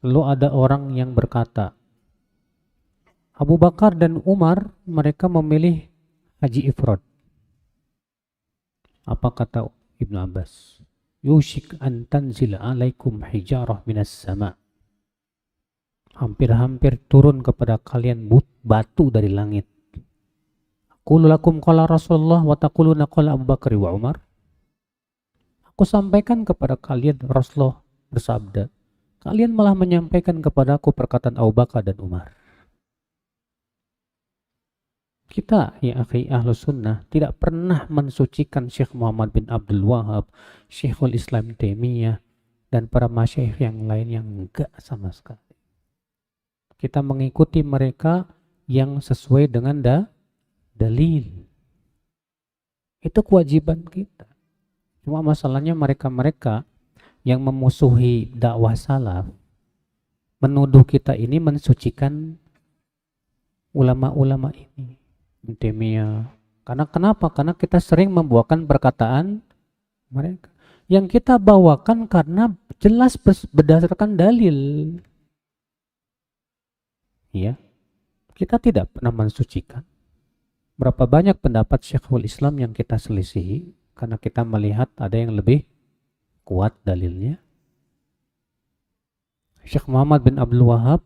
lalu ada orang yang berkata, Abu Bakar dan Umar mereka memilih haji ifrad. Apa kata Ibnu Abbas? Yushik an tanzila alaikum hijarah minas sama. Hampir-hampir turun kepada kalian batu dari langit. Qulu lakum qala Rasulullah wa taquluna qala Abu Bakar wa Umar. Aku sampaikan kepada kalian Rasulullah bersabda, kalian malah menyampaikan kepadaku perkataan Abu Bakar dan Umar. Kita, ya akhi Ahlus Sunnah, tidak pernah mensucikan Syekh Muhammad bin Abdul Wahab, Syekhul Islam Taimiyah, dan para masyayikh yang lain yang enggak sama sekali. Kita mengikuti mereka yang sesuai dengan dalil. Itu kewajiban kita. Cuma masalahnya mereka-mereka yang memusuhi dakwah salaf menuduh kita ini mensucikan ulama-ulama ini, Ibnu Taimiyah. Karena kenapa? Karena kita sering membawakan perkataan mereka. Yang kita bawakan karena jelas berdasarkan dalil. Ya, kita tidak pernah mensucikan. Berapa banyak pendapat Syekhul Islam yang kita selisihi karena kita melihat ada yang lebih kuat dalilnya. Syekh Muhammad bin Abdul Wahab,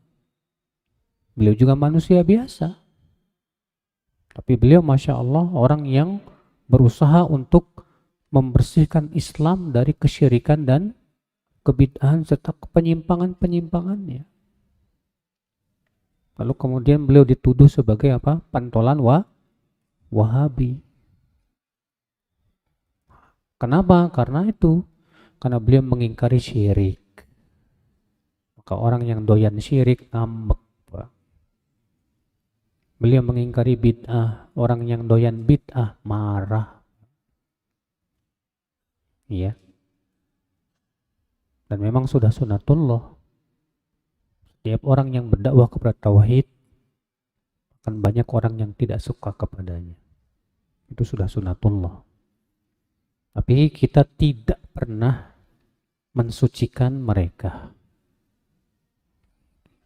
beliau juga manusia biasa. Tapi beliau Masya Allah orang yang berusaha untuk membersihkan Islam dari kesyirikan dan kebid'ahan serta penyimpangan-penyimpangannya. Lalu kemudian beliau dituduh sebagai apa? Pantolan Wahabi. Kenapa? Karena itu. Karena beliau mengingkari syirik. Maka orang yang doyan syirik ngambek. Beliau mengingkari bid'ah, orang yang doyan bid'ah marah. Iya. Dan memang sudah sunatullah. Setiap orang yang berdakwah kepada tauhid akan banyak orang yang tidak suka kepadanya. Itu sudah sunatullah. Tapi kita tidak pernah mensucikan mereka.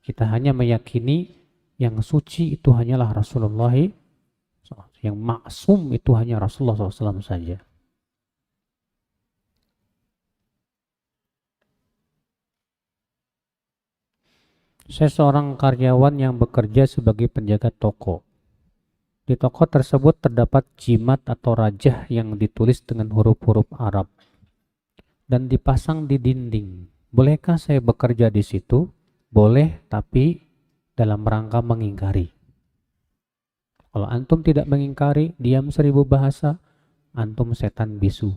Kita hanya meyakini yang suci itu hanyalah Rasulullah, yang maksum itu hanya Rasulullah SAW saja. Saya seorang karyawan yang bekerja sebagai penjaga toko. Di toko tersebut terdapat jimat atau rajah yang ditulis dengan huruf-huruf Arab dan dipasang di dinding. Bolehkah saya bekerja di situ? Boleh, tapi dalam rangka mengingkari. Kalau antum tidak mengingkari, diam 1000 bahasa, antum setan bisu.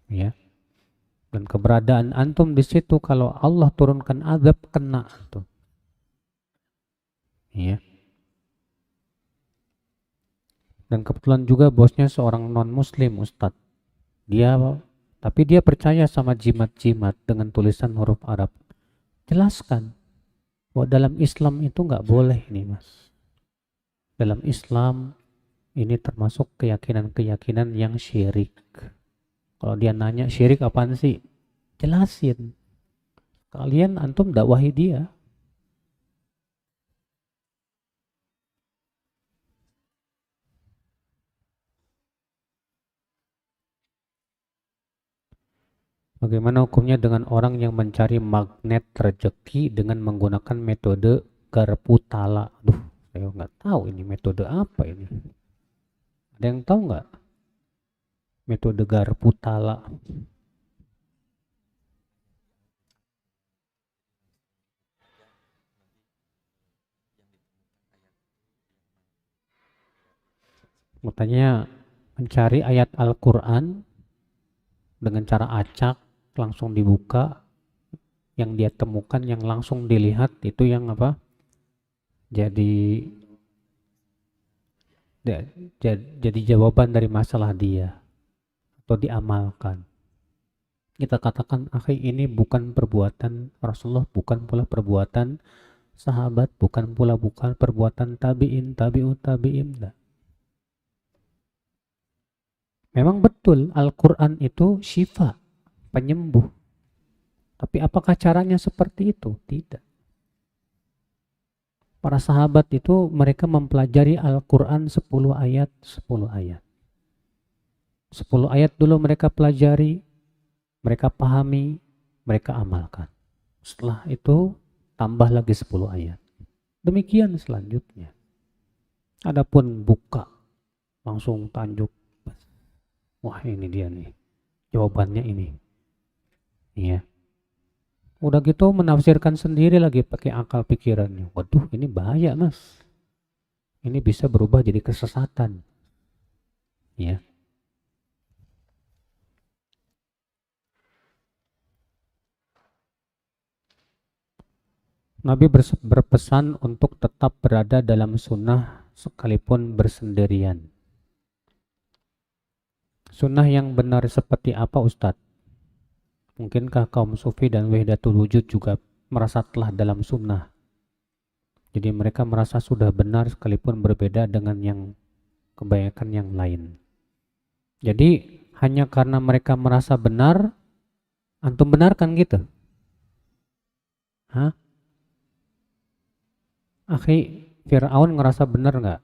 Ya. Dan keberadaan antum di situ kalau Allah turunkan azab kena antum. Ya. Dan kebetulan juga bosnya seorang non muslim, Ustadz. Tapi dia percaya sama jimat-jimat dengan tulisan huruf Arab. Jelaskan bahwa dalam Islam itu nggak boleh ini, Mas. Dalam Islam ini termasuk keyakinan-keyakinan yang syirik. Kalau dia nanya syirik apaan sih? Jelasin. Kalian antum dakwahi dia. Bagaimana hukumnya dengan orang yang mencari magnet rezeki dengan menggunakan metode garpu tala? Aduh, saya nggak tahu ini metode apa ini. Ada yang tahu nggak? Metode garpu tala. Makanya mencari ayat Al-Quran dengan cara acak, langsung dibuka, yang dia temukan, yang langsung dilihat, itu yang apa? Jadi jawaban dari masalah dia atau diamalkan. Kita katakan, akhi, ini bukan perbuatan Rasulullah, bukan pula perbuatan sahabat, bukan perbuatan tabi'in, tabi'ut tabi'in. Memang betul Al-Quran itu syifa, penyembuh. Tapi apakah caranya seperti itu? Tidak. Para sahabat itu mereka mempelajari Al-Quran 10 ayat, 10 ayat. 10 ayat dulu mereka pelajari, mereka pahami, mereka amalkan. Setelah itu tambah lagi 10 ayat. Demikian selanjutnya. Adapun buka, langsung tanjuk. Wah, ini dia nih. Jawabannya ini. Iya. Udah gitu menafsirkan sendiri lagi pakai akal pikirannya. Waduh, ini bahaya, Mas. Ini bisa berubah jadi kesesatan. Ya. Nabi berpesan untuk tetap berada dalam sunnah sekalipun bersendirian. Sunnah yang benar seperti apa, Ustadz? Mungkinkah kaum sufi dan wahdatul wujud juga merasa telah dalam sunnah? Jadi mereka merasa sudah benar sekalipun berbeda dengan yang kebanyakan yang lain. Jadi hanya karena mereka merasa benar, antum benarkan gitu. Hah? Akhi, Fir'aun ngerasa benar nggak?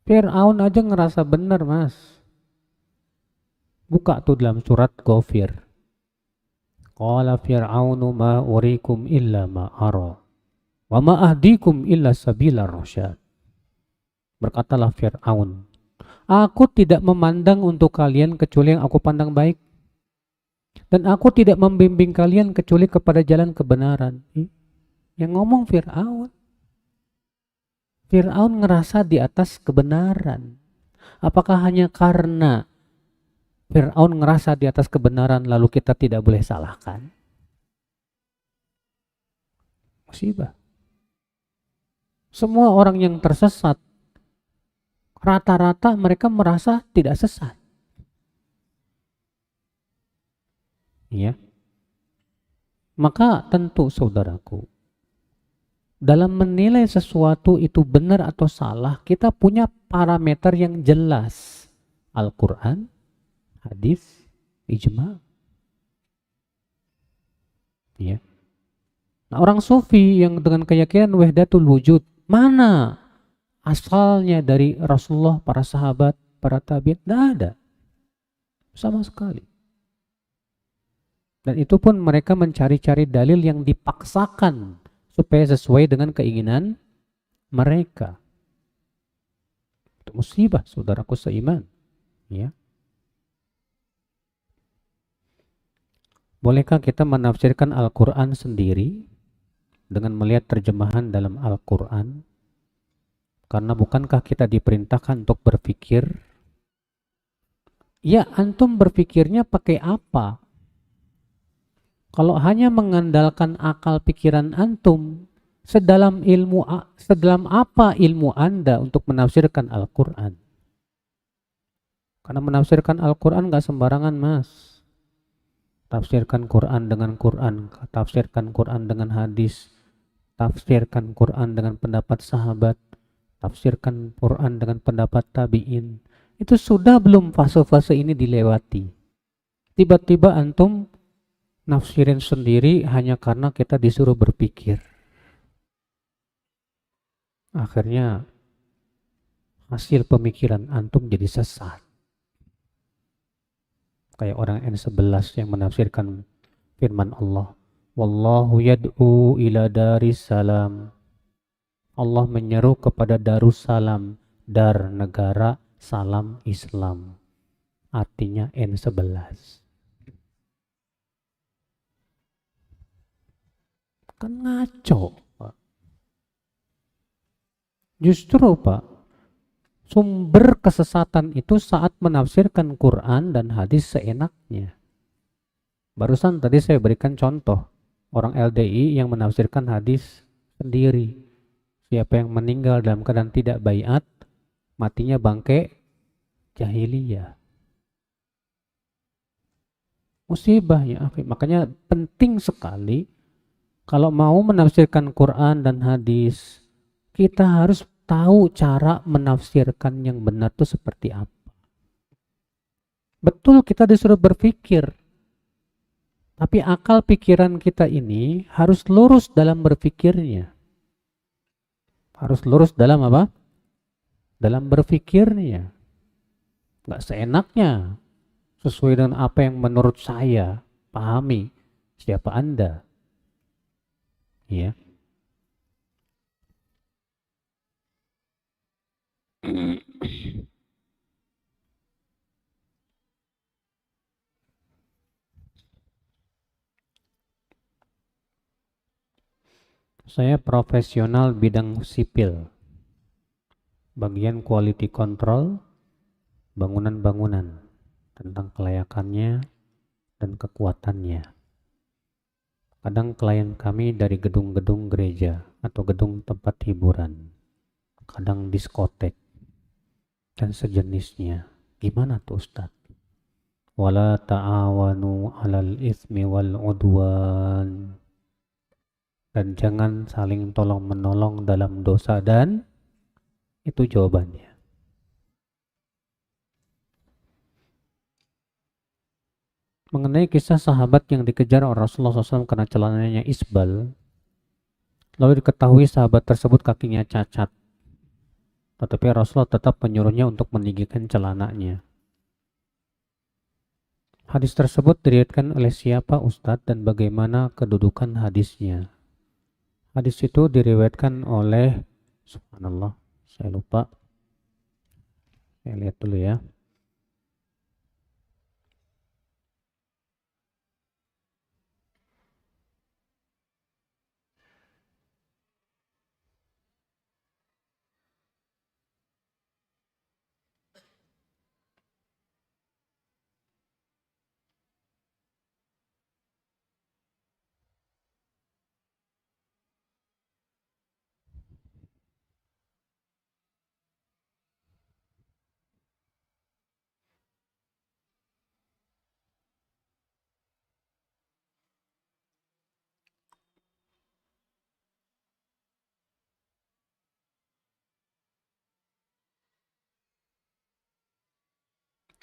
Fir'aun aja ngerasa benar, Mas. Buka tuh dalam surat Ghafir. Qala Fir'aunu ma urikum illa ma ara wa ma ahdikum illa sabila rasyad. Berkatalah Fir'aun, aku tidak memandang untuk kalian kecuali yang aku pandang baik, dan aku tidak membimbing kalian kecuali kepada jalan kebenaran. Yang ngomong Fir'aun. Fir'aun ngerasa di atas kebenaran. Apakah hanya karena Fir'aun ngerasa di atas kebenaran lalu kita tidak boleh salahkan? Musibah. Semua orang yang tersesat, rata-rata mereka merasa tidak sesat. Ya. Maka tentu saudaraku, dalam menilai sesuatu itu benar atau salah, kita punya parameter yang jelas. Al-Quran, hadis, ijma. Ya. Nah, orang sufi yang dengan keyakinan wahdatul wujud, mana asalnya dari Rasulullah, para sahabat, para tabi'in? Tidak ada. Sama sekali. Dan itu pun mereka mencari-cari dalil yang dipaksakan supaya sesuai dengan keinginan mereka. Itu musibah, saudaraku seiman. Ya. Bolehkah kita menafsirkan Al-Quran sendiri dengan melihat terjemahan dalam Al-Quran? Karena bukankah kita diperintahkan untuk berpikir? Ya, antum berpikirnya pakai apa? Kalau hanya mengandalkan akal pikiran antum, sedalam apa ilmu Anda untuk menafsirkan Al-Quran? Karena menafsirkan Al-Quran gak sembarangan, Mas. Tafsirkan Quran dengan Quran, tafsirkan Quran dengan hadis, tafsirkan Quran dengan pendapat sahabat, tafsirkan Quran dengan pendapat tabi'in. Itu sudah belum fase-fase ini dilewati? Tiba-tiba antum nafsirin sendiri hanya karena kita disuruh berpikir. Akhirnya hasil pemikiran antum jadi sesat. Kayak orang N11 yang menafsirkan firman Allah, wallahu yad'u ila daris salam. Allah menyeru kepada Darussalam, dar negara, salam Islam. Artinya N11. Kan ngaco, Pak. Justru, Pak, sumber kesesatan itu saat menafsirkan Quran dan hadis seenaknya. Barusan tadi saya berikan contoh orang LDI yang menafsirkan hadis sendiri. Siapa yang meninggal dalam keadaan tidak baiat, matinya bangke jahiliyah. Musibah ya, makanya penting sekali kalau mau menafsirkan Quran dan hadis, kita harus tahu cara menafsirkan yang benar itu seperti apa. Betul kita disuruh berpikir, tapi akal pikiran kita ini harus lurus dalam berpikirnya. Harus lurus dalam apa? Dalam berpikirnya. Nggak seenaknya, sesuai dengan apa yang menurut saya pahami. Siapa Anda? Ya. Saya profesional bidang sipil, bagian quality control, bangunan-bangunan, tentang kelayakannya dan kekuatannya. Kadang klien kami dari gedung-gedung gereja atau gedung tempat hiburan, kadang diskotek dan sejenisnya. Gimana tuh Ustaz? Wala ta'awanu 'alal itsmi wal 'udwan. dan jangan saling tolong menolong dalam dosa, dan itu jawabannya. Mengenai kisah sahabat yang dikejar oleh Rasulullah SAW karena celananya isbal, lalu diketahui sahabat tersebut kakinya cacat, tetapi Rasulullah tetap menyuruhnya untuk meninggikan celananya. Hadis tersebut diriwayatkan oleh siapa Ustadz dan bagaimana kedudukan hadisnya? Hadis itu diriwayatkan oleh, subhanallah, saya lupa. Saya lihat dulu ya.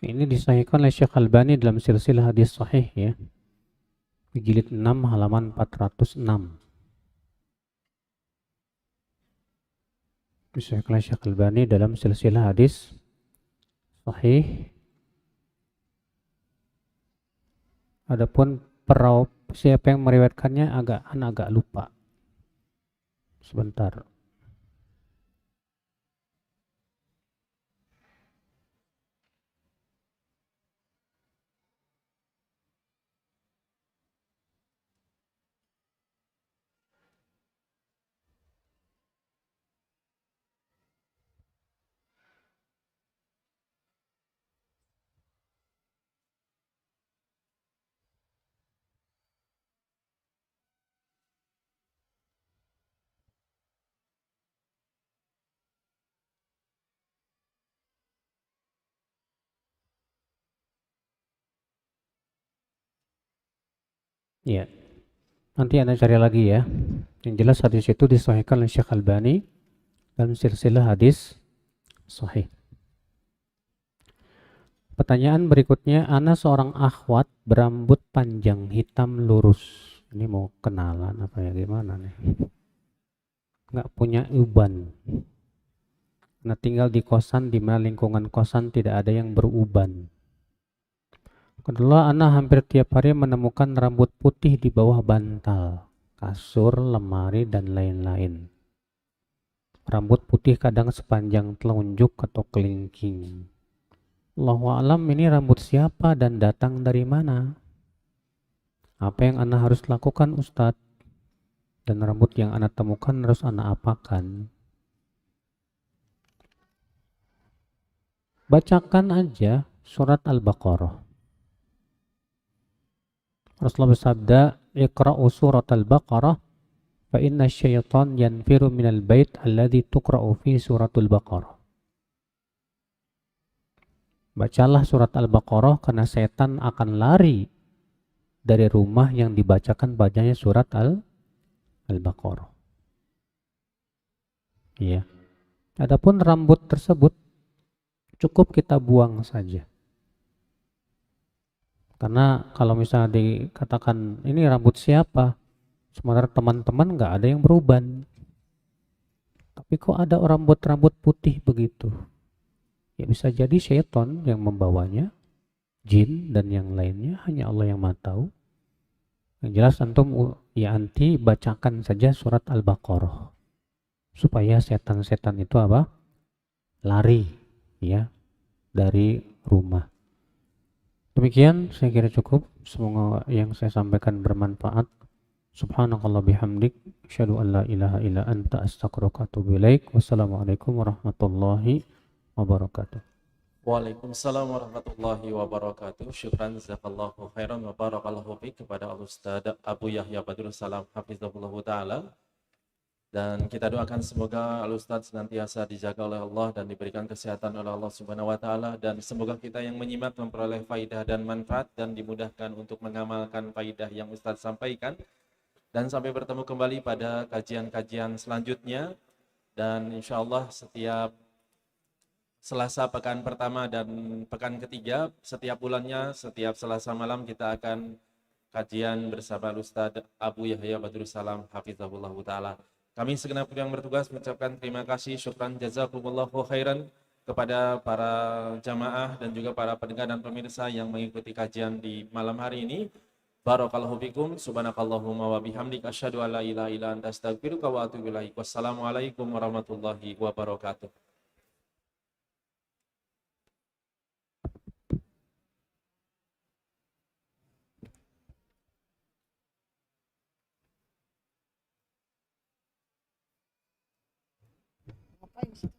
Ini disahihkan oleh Syekh Albani dalam silsilah hadis sahih ya. Di jilid 6 halaman 406. Disahihkan oleh Syekh Albani dalam silsilah hadis sahih. Adapun siapa yang meriwayatkannya agak lupa. Sebentar. Ya, nanti Anda cari lagi ya. Yang jelas hadis itu disahihkan oleh Syekh Albani dalam silsilah hadis sahih. Pertanyaan berikutnya, Ana seorang akhwat berambut panjang hitam lurus. Ini mau kenalan apa ya, gimana nih? Nggak punya uban. Nah, tinggal di kosan di mana lingkungan kosan tidak ada yang beruban. Kedua, Ana hampir tiap hari menemukan rambut putih di bawah bantal, kasur, lemari, dan lain-lain. Rambut putih kadang sepanjang telunjuk atau kelingking. Allahu a'lam, ini rambut siapa dan datang dari mana? Apa yang Ana harus lakukan, Ustadz? Dan rambut yang Ana temukan harus Ana apakan? Bacakan aja surat Al-Baqarah. Rasulullah bersabda, "Iqra'u surat Al-Baqarah fa inna syaitan yanfiru minal bait alladhi tuqra'u fi suratul Baqarah." Bacalah surat Al-Baqarah karena setan akan lari dari rumah yang dibacakan padanya surat Al-Baqarah. Iya. Adapun rambut tersebut cukup kita buang saja. Karena kalau misalnya dikatakan ini rambut siapa, sementara teman-teman nggak ada yang beruban. Tapi kok ada rambut-rambut putih begitu? Ya bisa jadi syaitan yang membawanya, jin dan yang lainnya, hanya Allah yang maha tahu. Yang jelas antum ya anti bacakan saja surat Al-Baqarah supaya setan-setan itu apa? Lari ya dari rumah. Demikian saya kira cukup. Semoga yang saya sampaikan bermanfaat. Subhanakallah bihamdik, asyhadu an la ilaha illa anta, astaghfiruka wa atubu ilaik. Wassalamualaikum warahmatullahi wabarakatuh. Waalaikumsalam warahmatullahi wabarakatuh. Syukran jazakallahu khairan wa barakallahu fiik kepada Al-Ustaz Abu Yahya Badrul Salam hafizahullah taala. Dan kita doakan semoga Al-Ustaz senantiasa dijaga oleh Allah dan diberikan kesehatan oleh Allah Subhanahu wa taala, dan semoga kita yang menyimak memperoleh faidah dan manfaat dan dimudahkan untuk mengamalkan faidah yang Ustaz sampaikan. dan sampai bertemu kembali pada kajian-kajian selanjutnya. Dan insya Allah setiap Selasa pekan pertama dan pekan ketiga setiap bulannya, setiap Selasa malam kita akan kajian bersama Ustadz Abu Yahya Badrus Salam hafizahullah taala. Kami segenap yang bertugas mengucapkan terima kasih, syukran jazakumullahu khairan kepada para jamaah dan juga para pendengar dan pemirsa yang mengikuti kajian di malam hari ini. Barakallahu fikum, subhanakallahumma wa bihamdik, asyhadu an la ilaha illa anta astaghfiruka wa atubu ilaik. Wassalamualaikum warahmatullahi wabarakatuh. Ngapain sih?